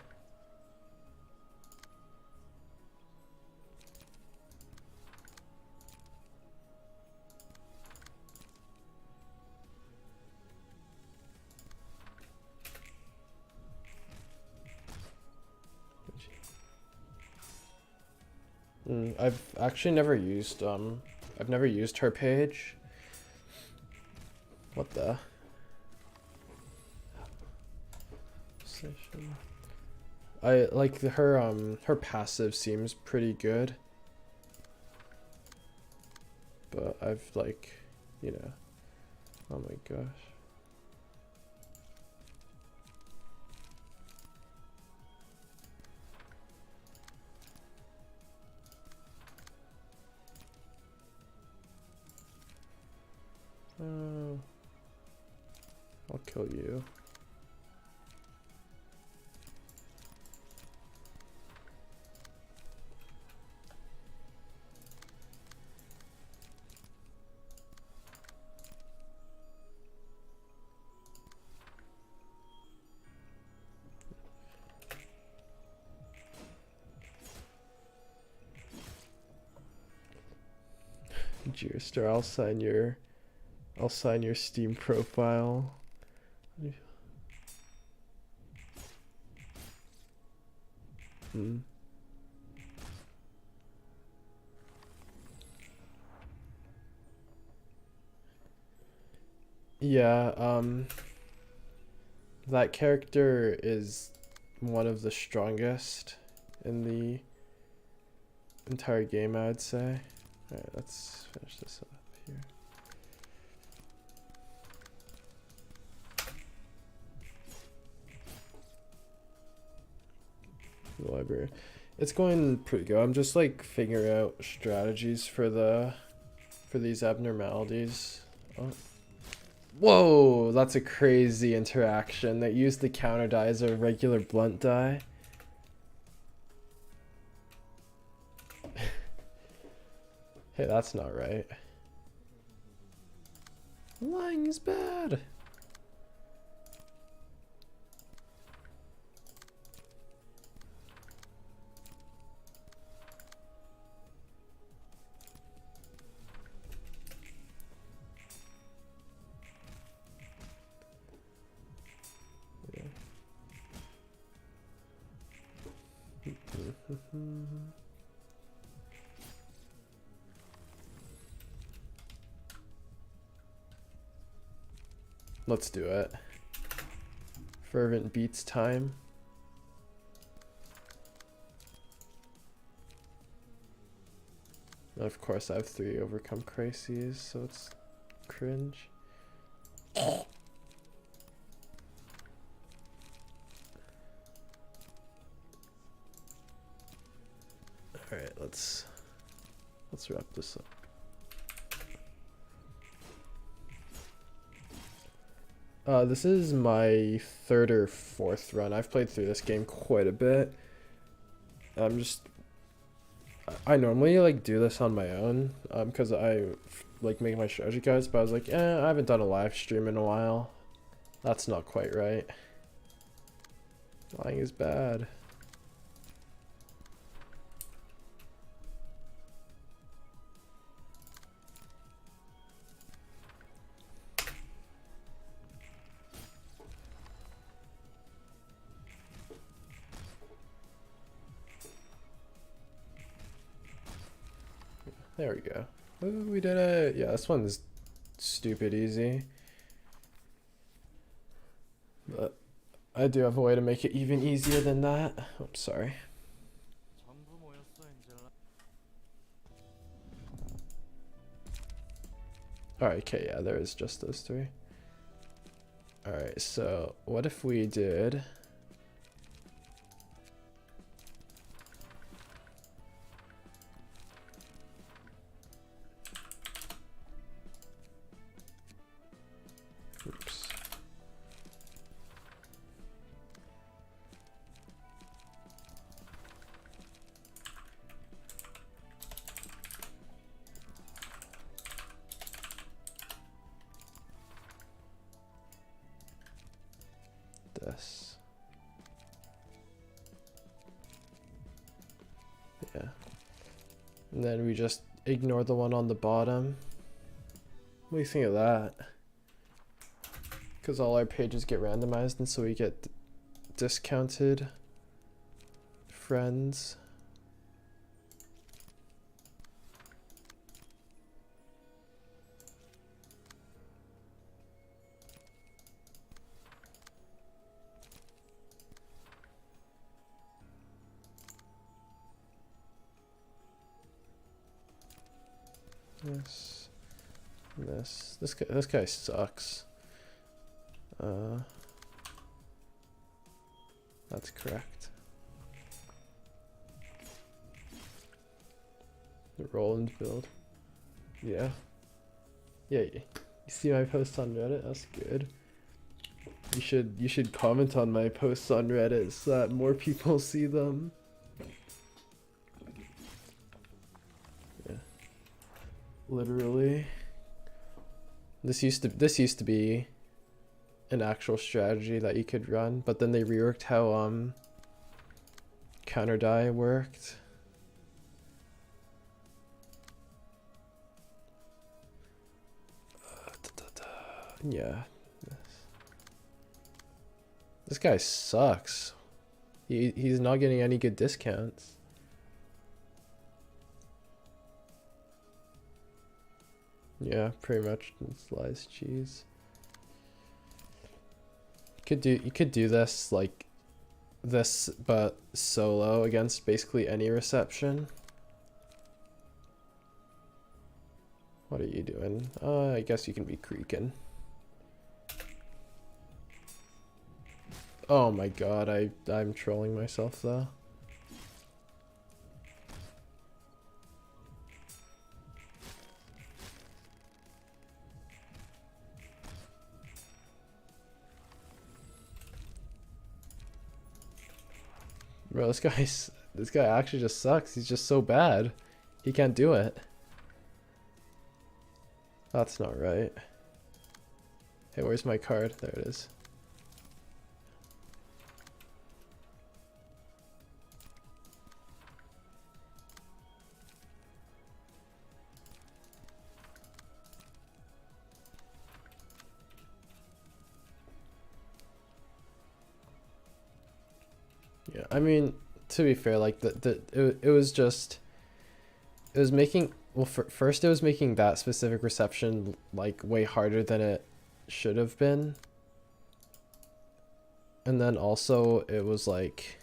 I've actually never used I've never used her page. What the? I like her passive seems pretty good. But I've like, you know, oh my gosh. I'll kill you. Jester, I'll sign your Steam profile. Yeah, that character is one of the strongest in the entire game, I would say. Alright, let's finish this up here. The library. It's going pretty good. I'm just like figuring out strategies for these abnormalities. Oh. Whoa, that's a crazy interaction. That used the counter die as a regular blunt die. Hey, that's not right. Lying is bad. Let's do it. Fervent beats time. And of course I have 3 overcome crises, so it's cringe. Alright, let's wrap this up. This is my 3rd or 4th run. I've played through this game quite a bit. I normally like do this on my own, because I like make my strategy guides, but I was like, I haven't done a live stream in a while. That's not quite right. Lying is bad. There we go. Ooh, we did it. Yeah, this one's stupid easy. But I do have a way to make it even easier than that. Oh, sorry. Alright, okay, yeah, there is just those 3. Alright, so what if we did... Oops. this. Yeah. And then we just ignore the one on the bottom. What do you think of that? Because all our pages get randomized and so we get discounted friends. This guy sucks. That's correct. The Roland build. Yeah. Yeah, you see my posts on Reddit? That's good. You should comment on my posts on Reddit so that more people see them. Yeah. Literally. This used to be an actual strategy that you could run, but then they reworked how counter die worked. Yeah. This guy sucks. He's not getting any good discounts. Yeah, pretty much sliced cheese. You could do this like this, but solo against basically any reception. What are you doing? I guess you can be creaking. Oh my god, I'm trolling myself though. Bro, this guy actually just sucks. He's just so bad. He can't do it. That's not right. Hey, where's my card? There it is. Yeah, I mean, to be fair, like it was making, well, first it was making that specific reception like way harder than it should have been, and then also it was like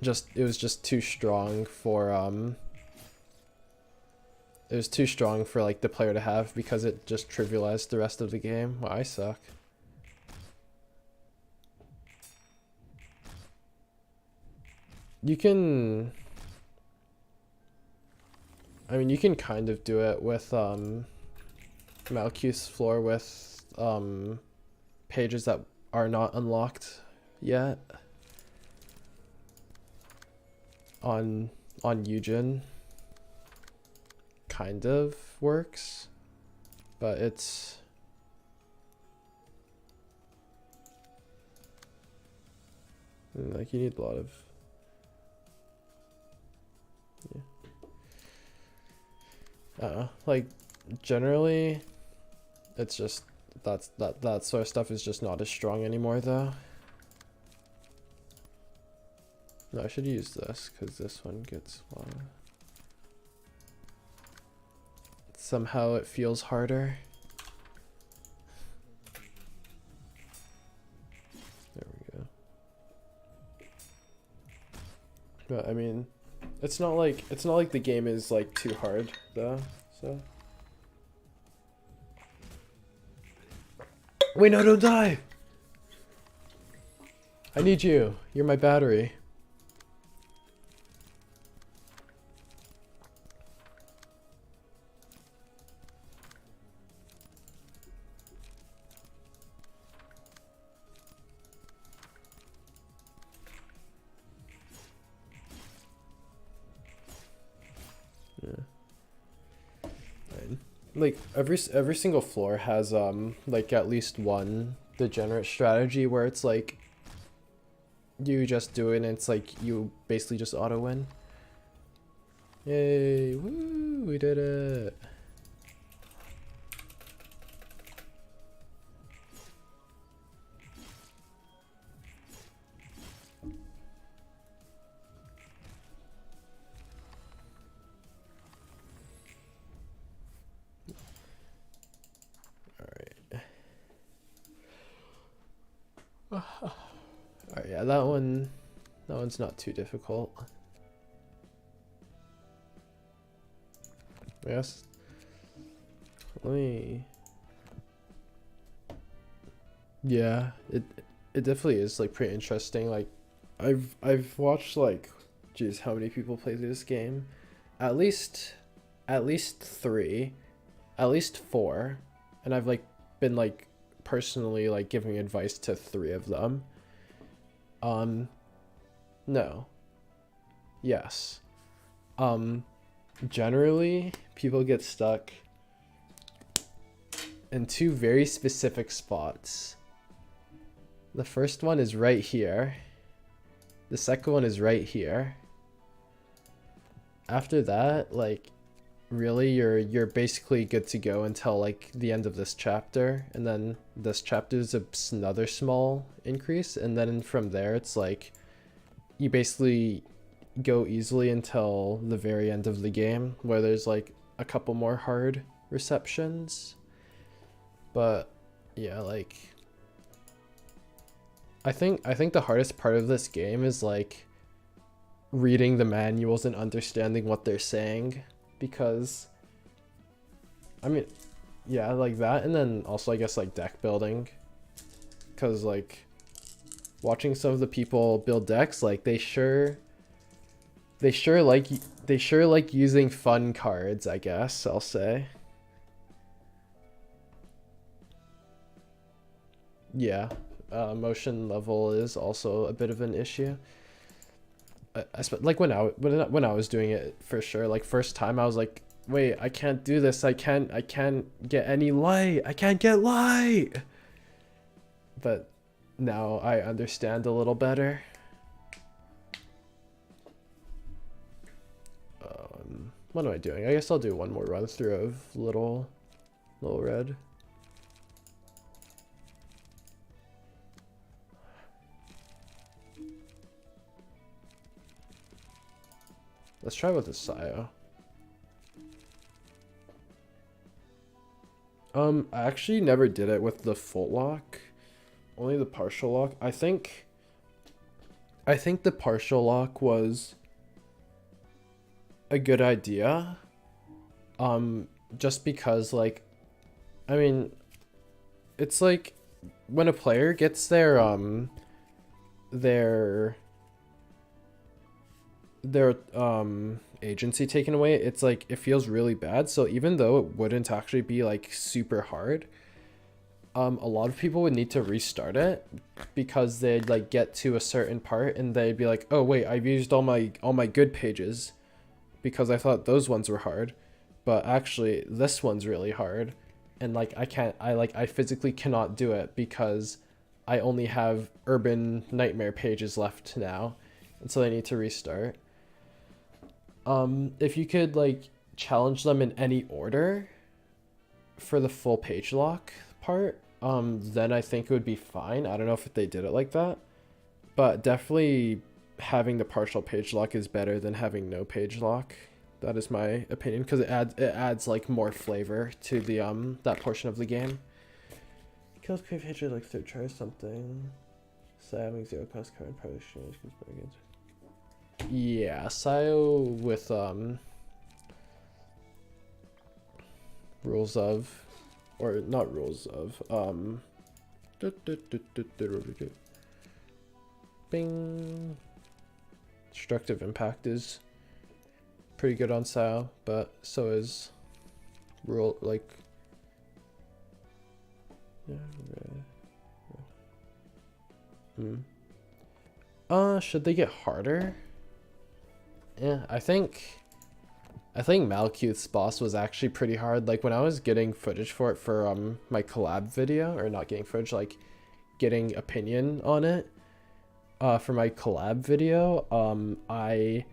it was just too strong for it was too strong for like the player to have because it just trivialized the rest of the game. Wow, I suck. You can, I mean, you can kind of do it with Malcu's floor with pages that are not unlocked yet on Eugen. Kind of works, but it's like you need a lot of like generally it's just that sort of stuff is just not as strong anymore though. No, I should use this because this one gets one. Somehow it feels harder. There we go. But I mean, it's not like the game is like too hard though, so. Wait, no, don't die! I need you. You're my battery. Like every single floor has like at least one degenerate strategy where it's like you just do it and it's like you basically just auto win. Yay, woo, we did it. Alright, yeah, that one's not too difficult. Yes. Let me. Yeah, it definitely is like pretty interesting. Like I've watched like, geez, how many people play through this game? At least 3, at least 4, and I've like been like personally like giving advice to 3 of them. No. Yes. Generally people get stuck in 2 very specific spots. The first one is right here. The second one is right here. After that, like, really you're basically good to go until like the end of this chapter, and then this chapter is another small increase, and then from there it's like you basically go easily until the very end of the game where there's like a couple more hard receptions. But yeah, like I think the hardest part of this game is like reading the manuals and understanding what they're saying, because I mean, yeah, like that, and then also I guess like deck building, because like watching some of the people build decks, like they sure like using fun cards, I guess I'll say. Yeah, motion level is also a bit of an issue. Like when I was doing it, for sure, like first time I was like, wait, I can't do this, I can't get any light, I can't get light. But now I understand a little better. What am I doing? I guess I'll do one more run through of Little Red. Let's try with the Sayo. I actually never did it with the full lock, only the partial lock. I think the partial lock was a good idea. Just because, like, I mean, it's like when a player gets their agency taken away, it's like it feels really bad. So even though it wouldn't actually be like super hard, a lot of people would need to restart it because they'd like get to a certain part and they'd be like, oh wait, I've used all my good pages because I thought those ones were hard, but actually this one's really hard, and like I physically cannot do it because I only have Urban Nightmare pages left now, and so they need to restart. If you could like challenge them in any order for the full page lock part, then I think it would be fine. I don't know if they did it like that, but definitely having the partial page lock is better than having no page lock. That is my opinion, because it adds like more flavor to the that portion of the game. Kills crave hatred like third try something. So having 0 cost card probably exchange because bargains. Yeah, Sayo with rules of, or not rules of, bing. Destructive impact is pretty good on Sayo, but so is rule, like, should they get harder? Yeah, I think Malkuth's boss was actually pretty hard. Like when I was getting footage for it for my collab video, or not getting footage, like getting opinion on it for my collab video, I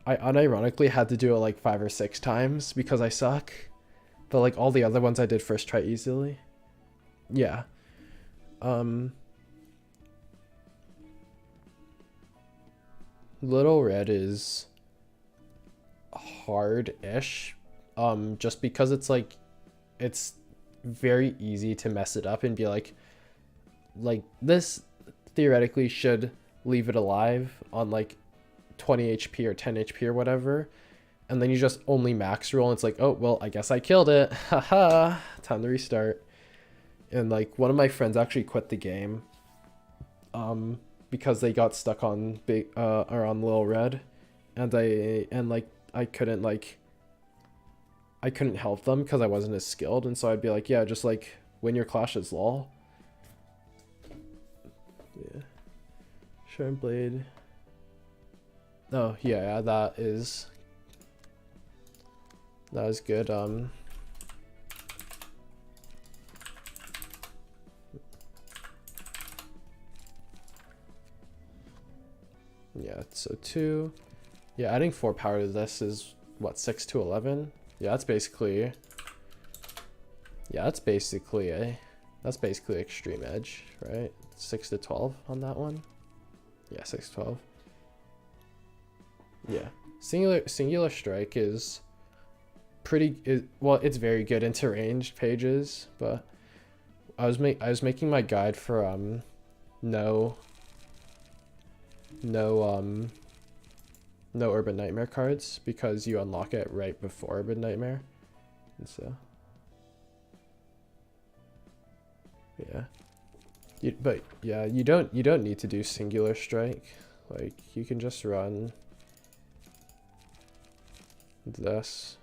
unironically had to do it like 5 or 6 times because I suck. But like all the other ones I did first try easily. Yeah. Little Red is hard-ish. Just because it's like, it's very easy to mess it up and be like this theoretically should leave it alive on like 20 HP or 10 HP or whatever, and then you just only max roll and it's like, oh well, I guess I killed it, haha, time to restart. And like one of my friends actually quit the game because they got stuck on or on Little Red, and I couldn't help them because I wasn't as skilled, and so I'd be like, yeah, just like win your clashes, lol. Yeah. Sharp Blade. Oh yeah, that is good. Yeah, so 2. Yeah, adding 4 power to this is what, 6 to 11? Yeah, that's basically extreme edge, right? 6 to 12 on that one. Yeah, 6 to 12. Yeah, singular strike is well, it's very good into ranged pages, but I was making my guide for no Urban Nightmare cards because you unlock it right before Urban Nightmare, and so yeah. But yeah, you don't need to do singular strike. Like you can just run this.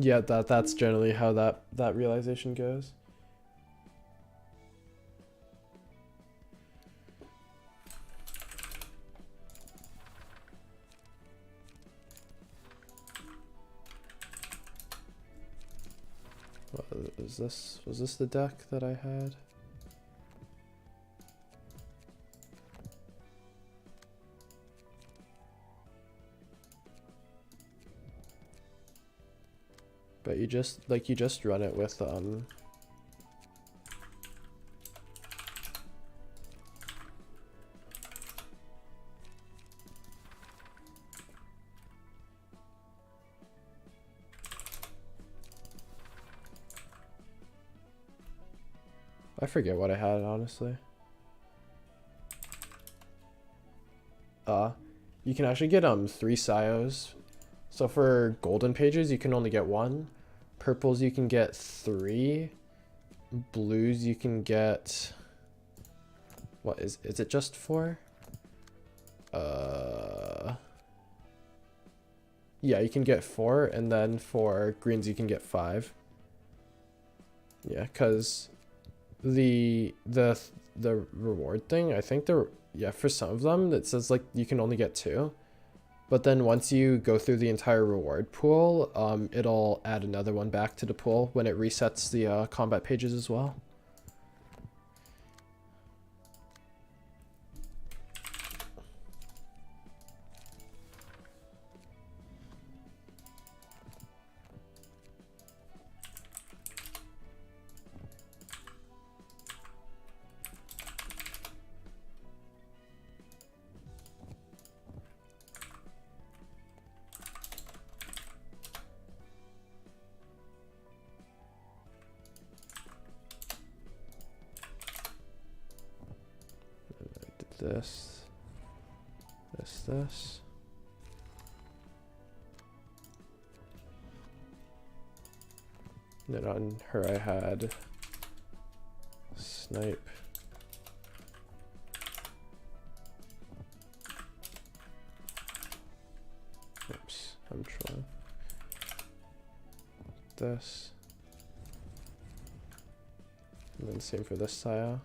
Yeah, that's generally how that realization goes. What is this? Was this the deck that I had? But you just run it with I forget what I had, honestly. You can actually get 3 Sios. So for golden pages, you can only get 1. Purples, you can get 3. Blues, you can get... What is it just 4? Yeah, you can get 4, and then for greens, you can get 5. Yeah, because the reward thing, I think for some of them, it says like you can only get 2. But then once you go through the entire reward pool, it'll add another one back to the pool when it resets the combat pages as well. This. And then on her I had snipe. Oops, I'm trolling. this. And then same for this tile.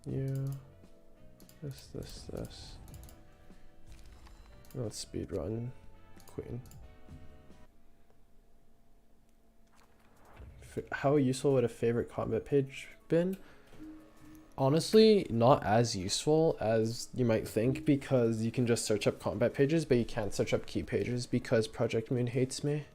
You. This. Let's speed run queen. How useful would a favorite combat page been? Honestly, not as useful as you might think, because you can just search up combat pages, but you can't search up key pages because Project Moon hates me.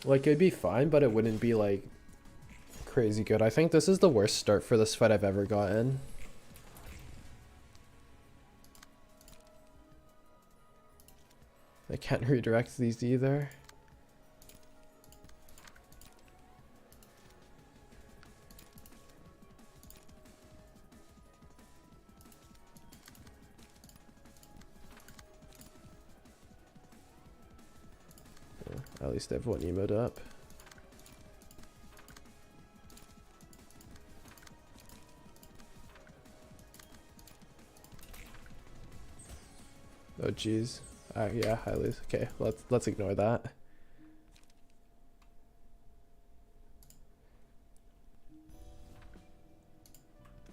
Like it'd be fine, but it wouldn't be like crazy good. I think this is the worst start for this fight I've ever gotten. I can't redirect these either. At least I have one emote up. Oh geez. Yeah, Ailith. Okay, let's ignore that.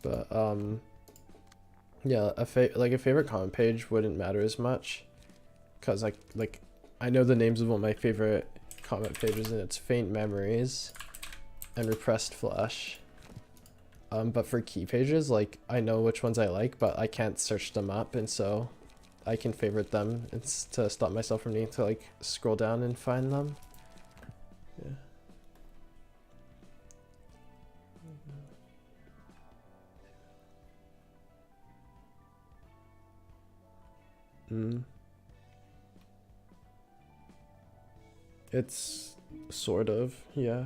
But yeah, a favorite comment page wouldn't matter as much, cause I know the names of all my favorite comment pages, and it's Faint Memories and Repressed Flesh. But for key pages, like I know which ones I like, but I can't search them up, and so I can favorite them to stop myself from needing to like scroll down and find them. Yeah. It's sort of, yeah.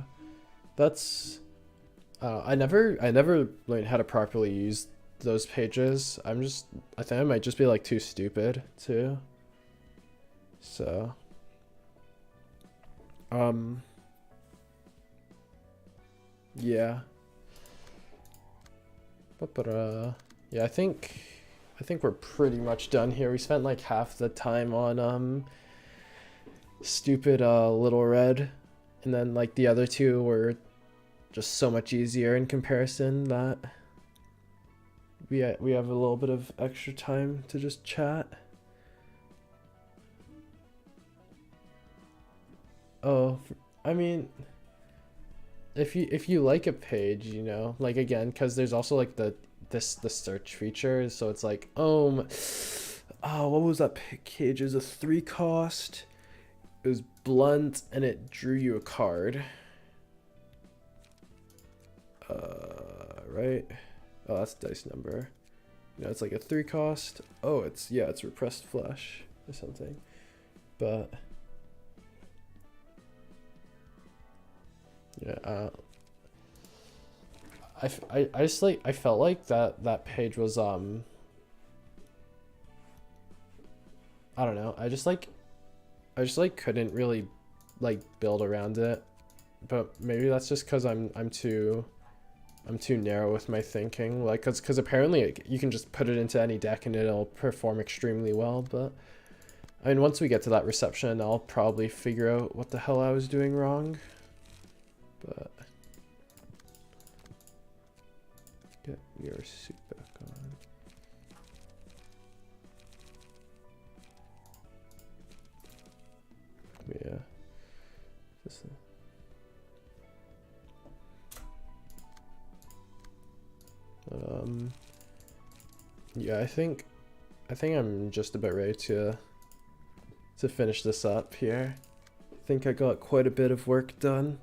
That's I never learned how to properly use those pages. I think I might just be like too stupid too. So yeah. Yeah, I think we're pretty much done here. We spent like half the time on stupid Little Red, and then like the other two were just so much easier in comparison that we have a little bit of extra time to just chat. Oh, I mean, if you like a page, you know, like again, because there's also like the search feature, so it's like what was that page? It was a 3 cost. It was blunt, and it drew you a card. Right? Oh, that's dice number. You know, it's like a 3 cost. Oh, it's Repressed Flesh or something. But yeah, I just like, I felt like that page was I don't know. I just like couldn't really like build around it. But maybe that's just because I'm too narrow with my thinking, like because apparently you can just put it into any deck and it'll perform extremely well. But I mean, once we get to that reception, I'll probably figure out what the hell I was doing wrong. But get your suit back on. Yeah. Yeah, I think I think I'm just about ready to finish this up here. I think I got quite a bit of work done,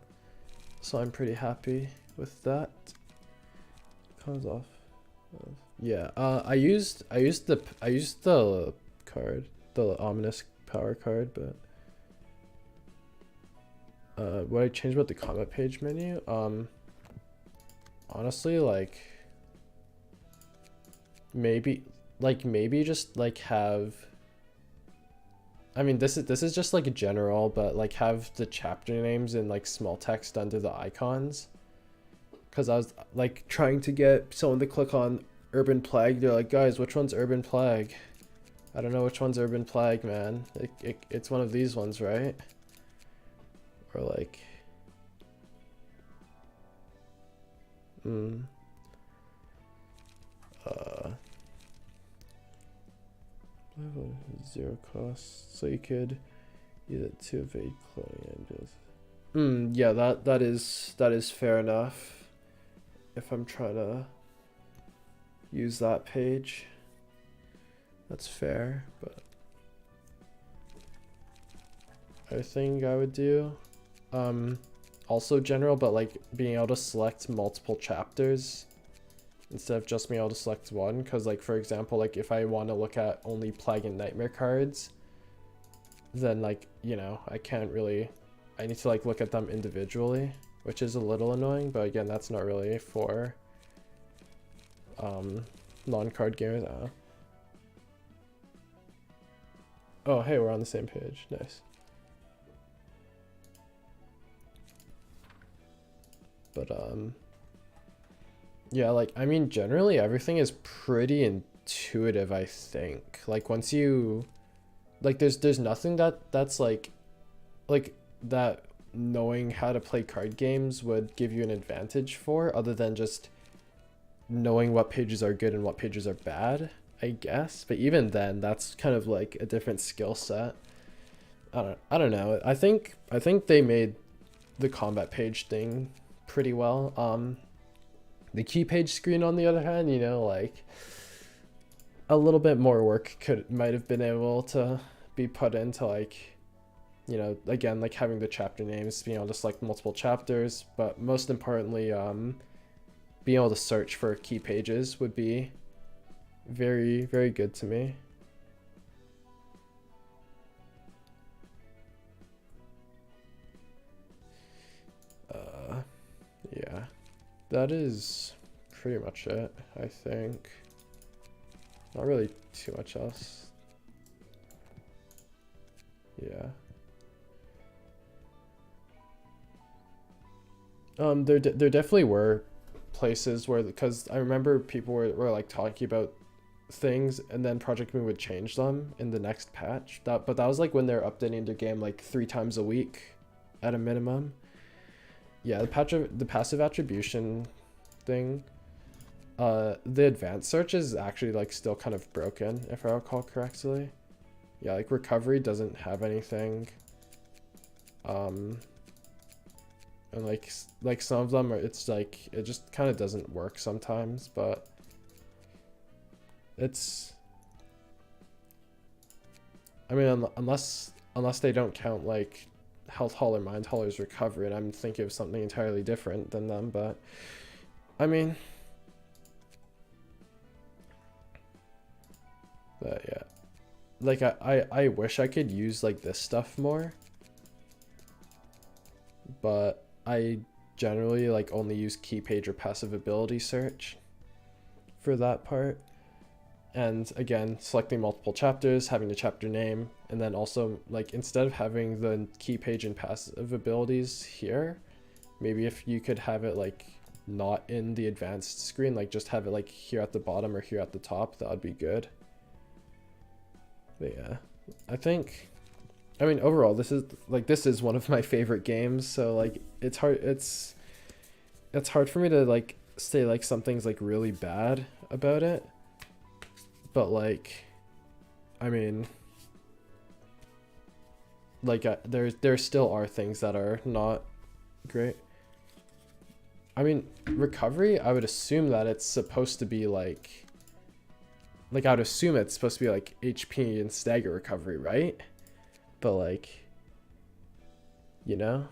so I'm pretty happy with that. Comes off. Yeah, I used the card, the ominous power card, but what I changed about the comment page menu, honestly, like maybe just like have, I mean, this is just like a general, but like have the chapter names in like small text under the icons. Because I was like trying to get someone to click on Urban Plague. They're like, guys, which one's Urban Plague? I don't know which one's Urban Plague, man. It's one of these ones, right? Or like... Zero cost. So you could use it to evade cloning angels. Yeah, that is fair enough. If I'm trying to use that page, that's fair, but I think I would do also general, but like being able to select multiple chapters instead of just being able to select one, because like for example, like if I want to look at only Plague and Nightmare cards, then like, you know, I need to like look at them individually, which is a little annoying, but again, that's not really for non-card gamers. Oh, hey, we're on the same page. Nice. But yeah, like I mean, generally everything is pretty intuitive, I think. Like once you like there's nothing that's like that knowing how to play card games would give you an advantage for, other than just knowing what pages are good and what pages are bad, I guess. But even then, that's kind of like a different skill set. I don't know. I think they made the combat page thing pretty well. The key page screen, on the other hand, you know, like a little bit more work might have been able to be put into, like, you know, again, like having the chapter names, being able to select multiple chapters, but most importantly, being able to search for key pages would be very, very good to me. Yeah, that is pretty much it, I think. Not really too much else. Yeah. There definitely were places where, because I remember people were like talking about things, and then Project Moon would change them in the next patch. But that was like when they're updating their game like 3 times a week at a minimum. Yeah, the passive attribution thing. The advanced search is actually like still kind of broken, if I recall correctly. Yeah, like recovery doesn't have anything. And like some of them are, it's like it just kind of doesn't work sometimes, but it's, I mean, unless they don't count like health haul or mind hauler's recovery, and I'm thinking of something entirely different than them, but I mean, but yeah, like I wish I could use like this stuff more, but I generally like only use key page or passive ability search for that part. And again, selecting multiple chapters, having the chapter name, and then also like instead of having the key page and passive abilities here, maybe if you could have it like not in the advanced screen, like just have it like here at the bottom or here at the top, that would be good. But yeah, I think, I mean, overall, this is one of my favorite games, so like it's hard for me to like say like something's like really bad about it, but like, I mean, like there still are things that are not great. I mean, recovery, I would assume that it's supposed to be like like I'd assume it's supposed to be like HP and stagger recovery, right? But like, you know,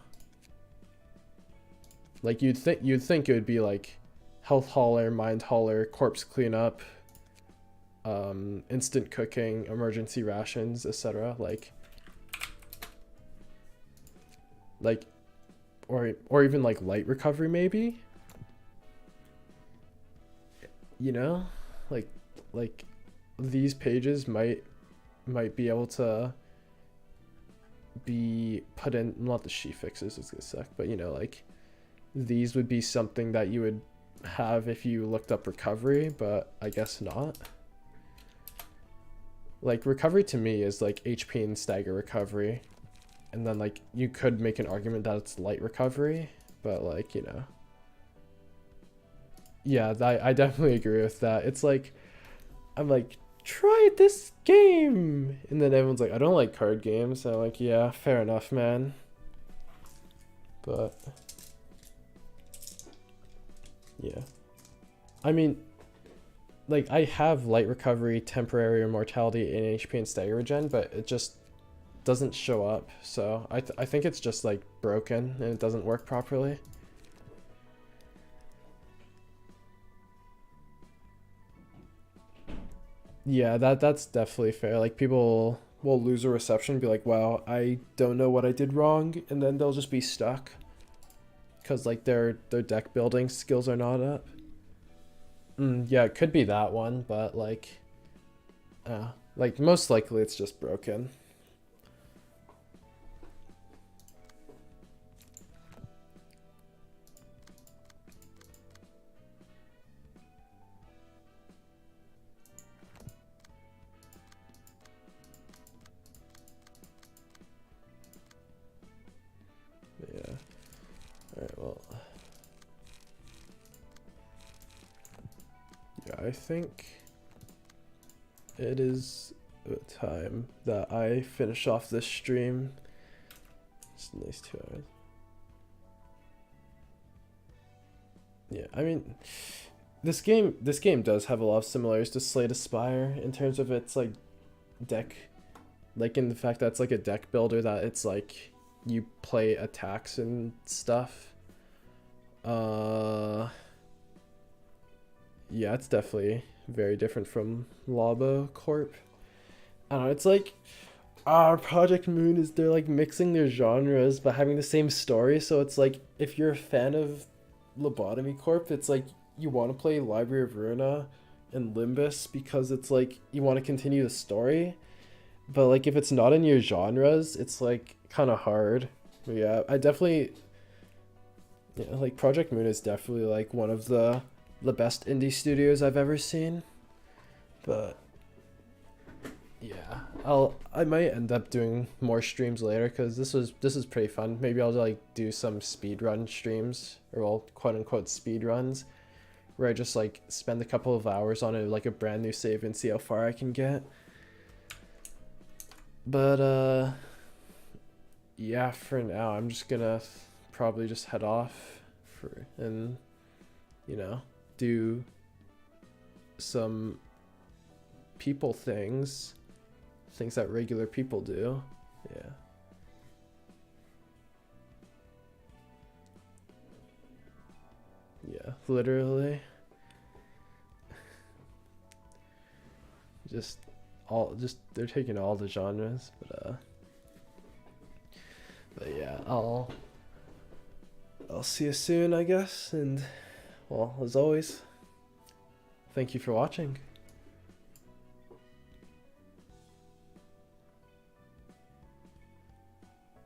like you'd think it would be like health hauler, mind hauler, corpse cleanup, instant cooking, emergency rations, etc. Like, or even like light recovery maybe. You know, like these pages might be able to be put in, not the she fixes, it's gonna suck, but you know, like these would be something that you would have if you looked up recovery, but I guess not. Like recovery to me is like HP and stagger recovery, and then like you could make an argument that it's light recovery, but like, you know, yeah, I definitely agree with that. It's like, I'm like, try this game, and then everyone's like, I don't like card games. So I'm like, yeah, fair enough, man. But yeah, I mean, like I have light recovery, temporary immortality, and HP and stagger regen, but it just doesn't show up. So I think it's just like broken and it doesn't work properly. Yeah, that's definitely fair. Like people will lose a reception and be like, wow, I don't know what I did wrong, and then they'll just be stuck because like their deck building skills are not up. Yeah, it could be that one, but like most likely it's just broken. Yeah. All right. Well. Yeah, I think it is time that I finish off this stream. It's a nice 2 hours. Yeah, I mean, this game does have a lot of similarities to Slay the Spire in terms of its like deck, like in the fact that it's like a deck builder, that it's like you play attacks and stuff. Yeah, it's definitely very different from Labo Corp. I don't know, it's like Project Moon is, they're like mixing their genres but having the same story. So it's like if you're a fan of Lobotomy Corp, it's like you want to play Library of Ruina and Limbus because it's like you want to continue the story. But like if it's not in your genres, it's like kind of hard. But yeah, I definitely, yeah, like Project Moon is definitely like one of the best indie studios I've ever seen. But yeah, I might end up doing more streams later because this is pretty fun. Maybe I'll like do some speedrun streams, or well, quote unquote speed runs, where I just like spend a couple of hours on like a brand new save and see how far I can get. But yeah, for now I'm just gonna probably just head off and you know, do some people things that regular people do. Yeah. Yeah, literally. Just they're taking all the genres, but yeah, I'll see you soon, I guess, and well, as always, thank you for watching.